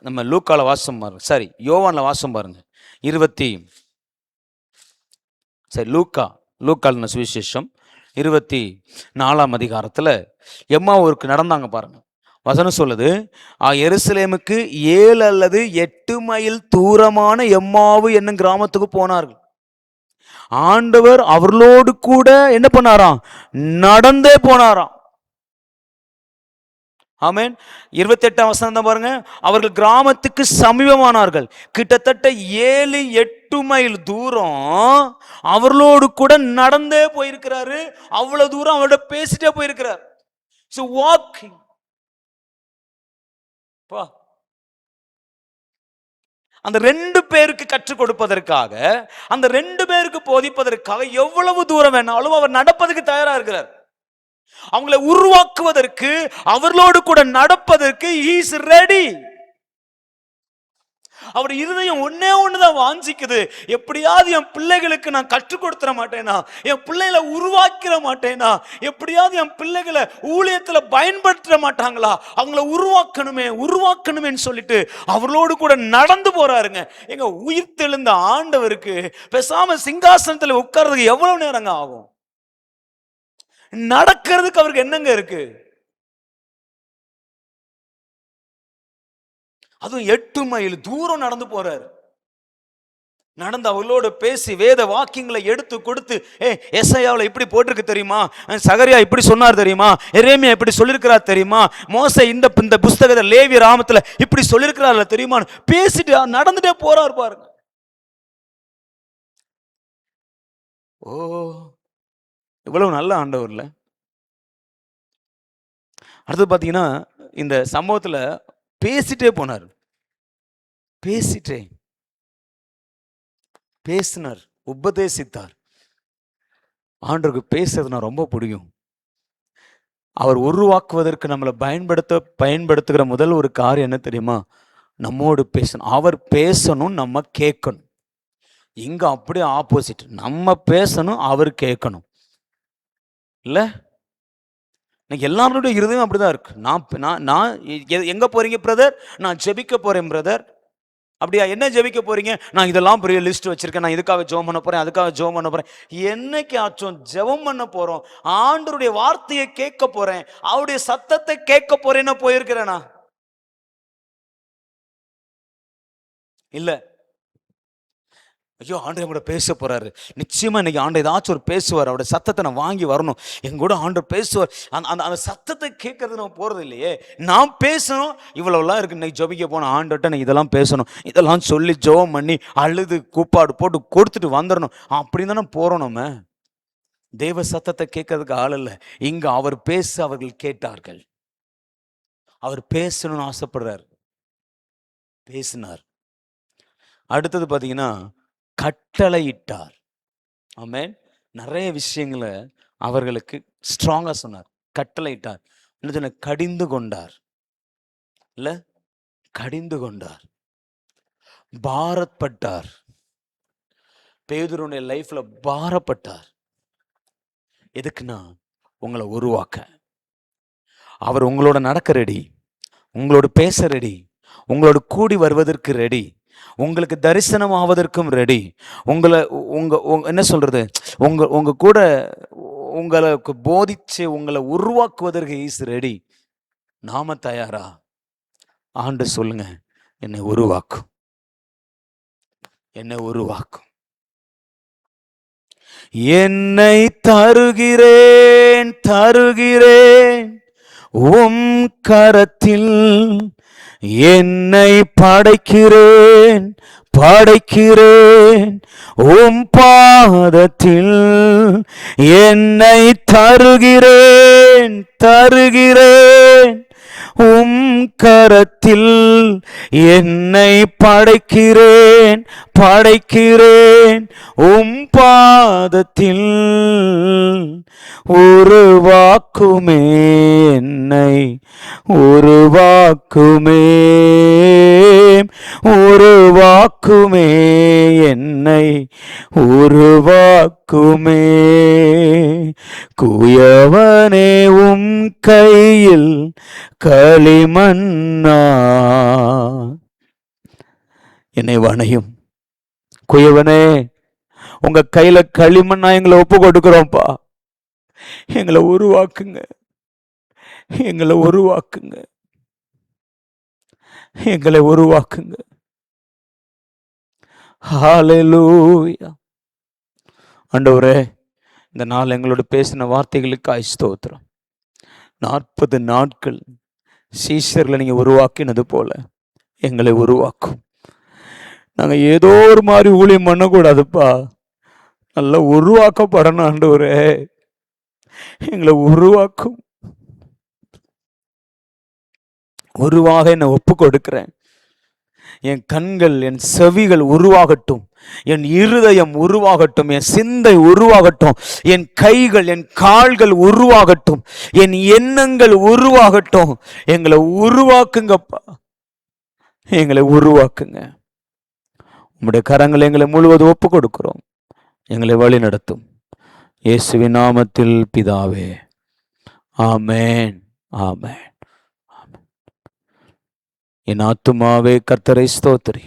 நம்ம லூக்கால வாசம் பாருங்க, சாரி யோவான்ல வாசம் பாருங்க. லூக்கால சுவிசேஷம் 24ஆம் அதிகாரத்துல எம்மாவூருக்கு நடந்தாங்க பாருங்க. வசனம் சொல்லுது, எருசலேமுக்கு 7 அல்லது 8 மைல் தூரமான எம்மாவு என்னும் கிராமத்துக்கு போனார்கள். ஆண்டவர் அவர்களோடு கூட என்ன பண்ணாராம்? நடந்தே போனாராம். ஆமென். 28ஆம் வசனம் பாருங்க. அவர்கள் கிராமத்துக்கு சமீபமானார்கள். கிட்டத்தட்ட 7-8 மைல் தூரம் அவர்களோடு கூட நடந்தே போயிருக்கிறாரு. அவ்வளவு தூரம் அவரோட பேசிட்டே போயிருக்கிறார். So walking. அந்த 2 பேருக்கு கற்றுக் கொடுப்பதற்காக, அந்த 2 பேருக்கு போதிப்பதற்காக எவ்வளவு தூரம் வேணாலும் அவர் நடப்பதற்கு தயாரா இருக்கிறார். அவங்களை உருவாக்குவதற்கு, அவர்களோடு கூட நடப்பதற்கு he is ready. அவர் இருதயம் ஒன்னே ஒண்ணுதான் வாஞ்சிக்குது, எப்படியாவது என் பிள்ளைகளுக்கு நான் கற்றுக் கொடுத்துட மாட்டேனா, என் பிள்ளைகளை உருவாக்கிற மாட்டேனா, எப்படியாவது என் பிள்ளைகளை ஊழியத்துல பயன்படுத்த மாட்டாங்களா, அவங்கள உருவாக்கணுமேன்னு சொல்லிட்டு அவர்களோடு கூட நடந்து போறாருங்க. எங்க உயிர்த்தெழுந்த ஆண்டவருக்கு பேசாம சிங்காசனத்துல உட்கார்றதுக்கு எவ்வளவு நேரங்க ஆகும்? நடக்கிறதுக்கு அவருக்கு என்னங்க இருக்கு? அதுவும் 8 மைல் தூரம் நடந்து போறாரு. நடந்து அவளோடு பேசி வேத வாக்கியங்களை எடுத்து கொடுத்து, எசையாவில் இப்படி போட்டிருக்கு தெரியுமா, சகரியா இப்படி சொன்னார் தெரியுமா, எரேமியா இப்படி சொல்லியிருக்கிறார் தெரியுமா, மோசே இந்த புஸ்தகத்தை லேவி ராமத்துல இப்படி சொல்லியிருக்கிறார்ல தெரியுமா, பேசிட்டு நடந்துட்டே போறார் பாருங்க. ஓ, இவ்வளவு நல்ல ஆண்டவர்ல. அடுத்து பாத்தீங்கன்னா இந்த சம்பவத்துல பேசிட்டே போனார். பேசினார், உபதேசித்தார். ஆண்டவருக்கு பேசுறதுனா ரொம்ப பிடிக்கும். அவர் உருவாக்குவதற்கு நம்மளை பயன்படுத்துகிற முதல் ஒரு காரியம் என்ன தெரியுமா? நம்மோடு பேசணும். அவர் பேசணும், நம்ம கேட்கணும். இங்க அப்படியே ஆப்போசிட், நம்ம பேசணும், அவர் கேட்கணும். இல்ல எல்லாருடைய இருதயம் அப்படிதான் இருக்கு. நான் எங்க போறீங்க பிரதர்? நான் ஜெபிக்க போறேன் பிரதர். அப்படியா, என்ன ஜெபிக்க போறீங்க? நான் இதெல்லாம் பெரிய லிஸ்ட் வச்சிருக்கேன், நான் இதுக்காக ஜெபம் பண்ண போறேன், அதுக்காக ஜெபம் பண்ண போறேன். என்னைக்கு ஆச்சும் ஜெபம் பண்ண போறோம், ஆண்டவருடைய வார்த்தையை கேட்க போறேன், அவருடைய சத்தத்தை கேட்க போறேன்னு போயிருக்கிறேனா? இல்ல. ஐயோ, ஆண்டவர் கூட பேச போறாரு, நிச்சயமா இன்னைக்கு ஆண்டவர் ஏதாச்சும் ஒரு பேசுவார், அவருடைய சத்தத்தை நான் வாங்கி வரணும், எங்க கூட ஆண்டவர் பேசுவார். அந்த சத்தத்தை கேட்கறது நம்ம போறது இல்லையே. நான் பேசணும், இவ்வளவுலாம் இருக்கு, இன்னைக்கு ஜெபிக்க போன ஆண்டவர்கிட்ட நான் இதெல்லாம் பேசணும், இதெல்லாம் சொல்லி ஜெபம் பண்ணி அழுது கூப்பாடு போட்டு கொடுத்துட்டு வந்துடணும், அப்படின்னு தானே போறோம். நம்ம தேவ சத்தத்தை கேட்கறதுக்கு ஆள் இல்லை. இங்க அவர் பேச அவர்கள் கேட்டார்கள். அவர் பேசணும்னு ஆசைப்படுறார், பேசினார். அடுத்தது பாத்தீங்கன்னா கட்டளையிட்டார். ஆமென். நிறைய விஷயங்களை அவர்களுக்கு ஸ்ட்ராங்கா சொன்னார். கட்டளையிட்டார். என்ன சொன்ன? கடிந்து கொண்டார். இல்ல, கடிந்து கொண்டார், பாரப்பட்டார். பேதுருடைய லைஃப்ல பாரப்பட்டார். எதுக்குன்னா உங்களை உருவாக்க. அவர் உங்களோட நடக்க ரெடி, உங்களோட பேச ரெடி, உங்களோட கூடி வருவதற்கு ரெடி, உங்களுக்கு தரிசனம் ஆவதற்கும் ரெடி, உங்களை என்ன சொல்றது, உங்க கூட உங்களுக்கு போதிச்சு உங்களை உருவாக்குவதற்கு இஸ் ரெடி. நாம தயாரா? ஆண்டு சொல்லுங்க, என்னை உருவாக்கும், என்னை உருவாக்கும். என்னை தருகிறேன் உம் கரத்தில், என்னை படைக்கிறேன் உம் பாதத்தில், என்னை தருகிறேன் உம் கரத்தில், என்னை படைக்கிறேன் உம் பாதத்தில், உருவாக்குமே என்னை உருவாக்குமே என்னை உருவாக்குமே, குயவனே உம் கையில் களிமண்ணா, என்னை வணையும் குயவனே, உங்க கையில களிமண்ணா எங்களை ஒப்பு கொடுக்கிறோம்ப்பா. எங்களை உருவாக்குங்க, எங்களை உருவாக்குங்க. ஹல்லேலூயா. ஆண்டவரே, இந்த நாள் எங்களோட பேசின வார்த்தைகளுக்கு ஸ்தோத்திரம். 40 நாட்கள் சீஷர்களை நீங்க உருவாக்கினது போல எங்களை உருவாக்கும். நாங்க ஏதோ ஒரு மாதிரி ஊழியம் பண்ணக்கூடாதுப்பா, நல்லா உருவாக்கப்படணும். ஆண்டவரே, எங்களை உருவாக்கும். உருவாக என்னை ஒப்பு கொடுக்கிறேன். என் கண்கள், என் செவிகள் உருவாகட்டும், என் இருதயம் உருவாகட்டும், என் சிந்தை உருவாகட்டும், என் கைகள், என் கால்கள் உருவாகட்டும், என் எண்ணங்கள் உருவாகட்டும். எங்களை உருவாக்குங்கப்பா, எங்களை உருவாக்குங்க. உம்முடைய கரங்களை எங்களை முழுவதும் ஒப்பு கொடுக்கிறோம். எங்களை வழி நடத்தும். இயேசுவின் நாமத்தில் பிதாவே, ஆமென், ஆமென். என் ஆத்துமாவே கர்த்தரை ஸ்தோத்திரி,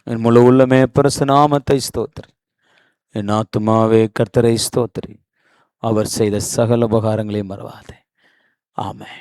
என் முழு உள்ளமே பரிசு நாமத்தை ஸ்தோத்திரி. என் ஆத்துமாவே கர்த்தரை ஸ்தோத்திரி, அவர் செய்த சகல உபகாரங்களையும் மறவாதே. ஆமென்.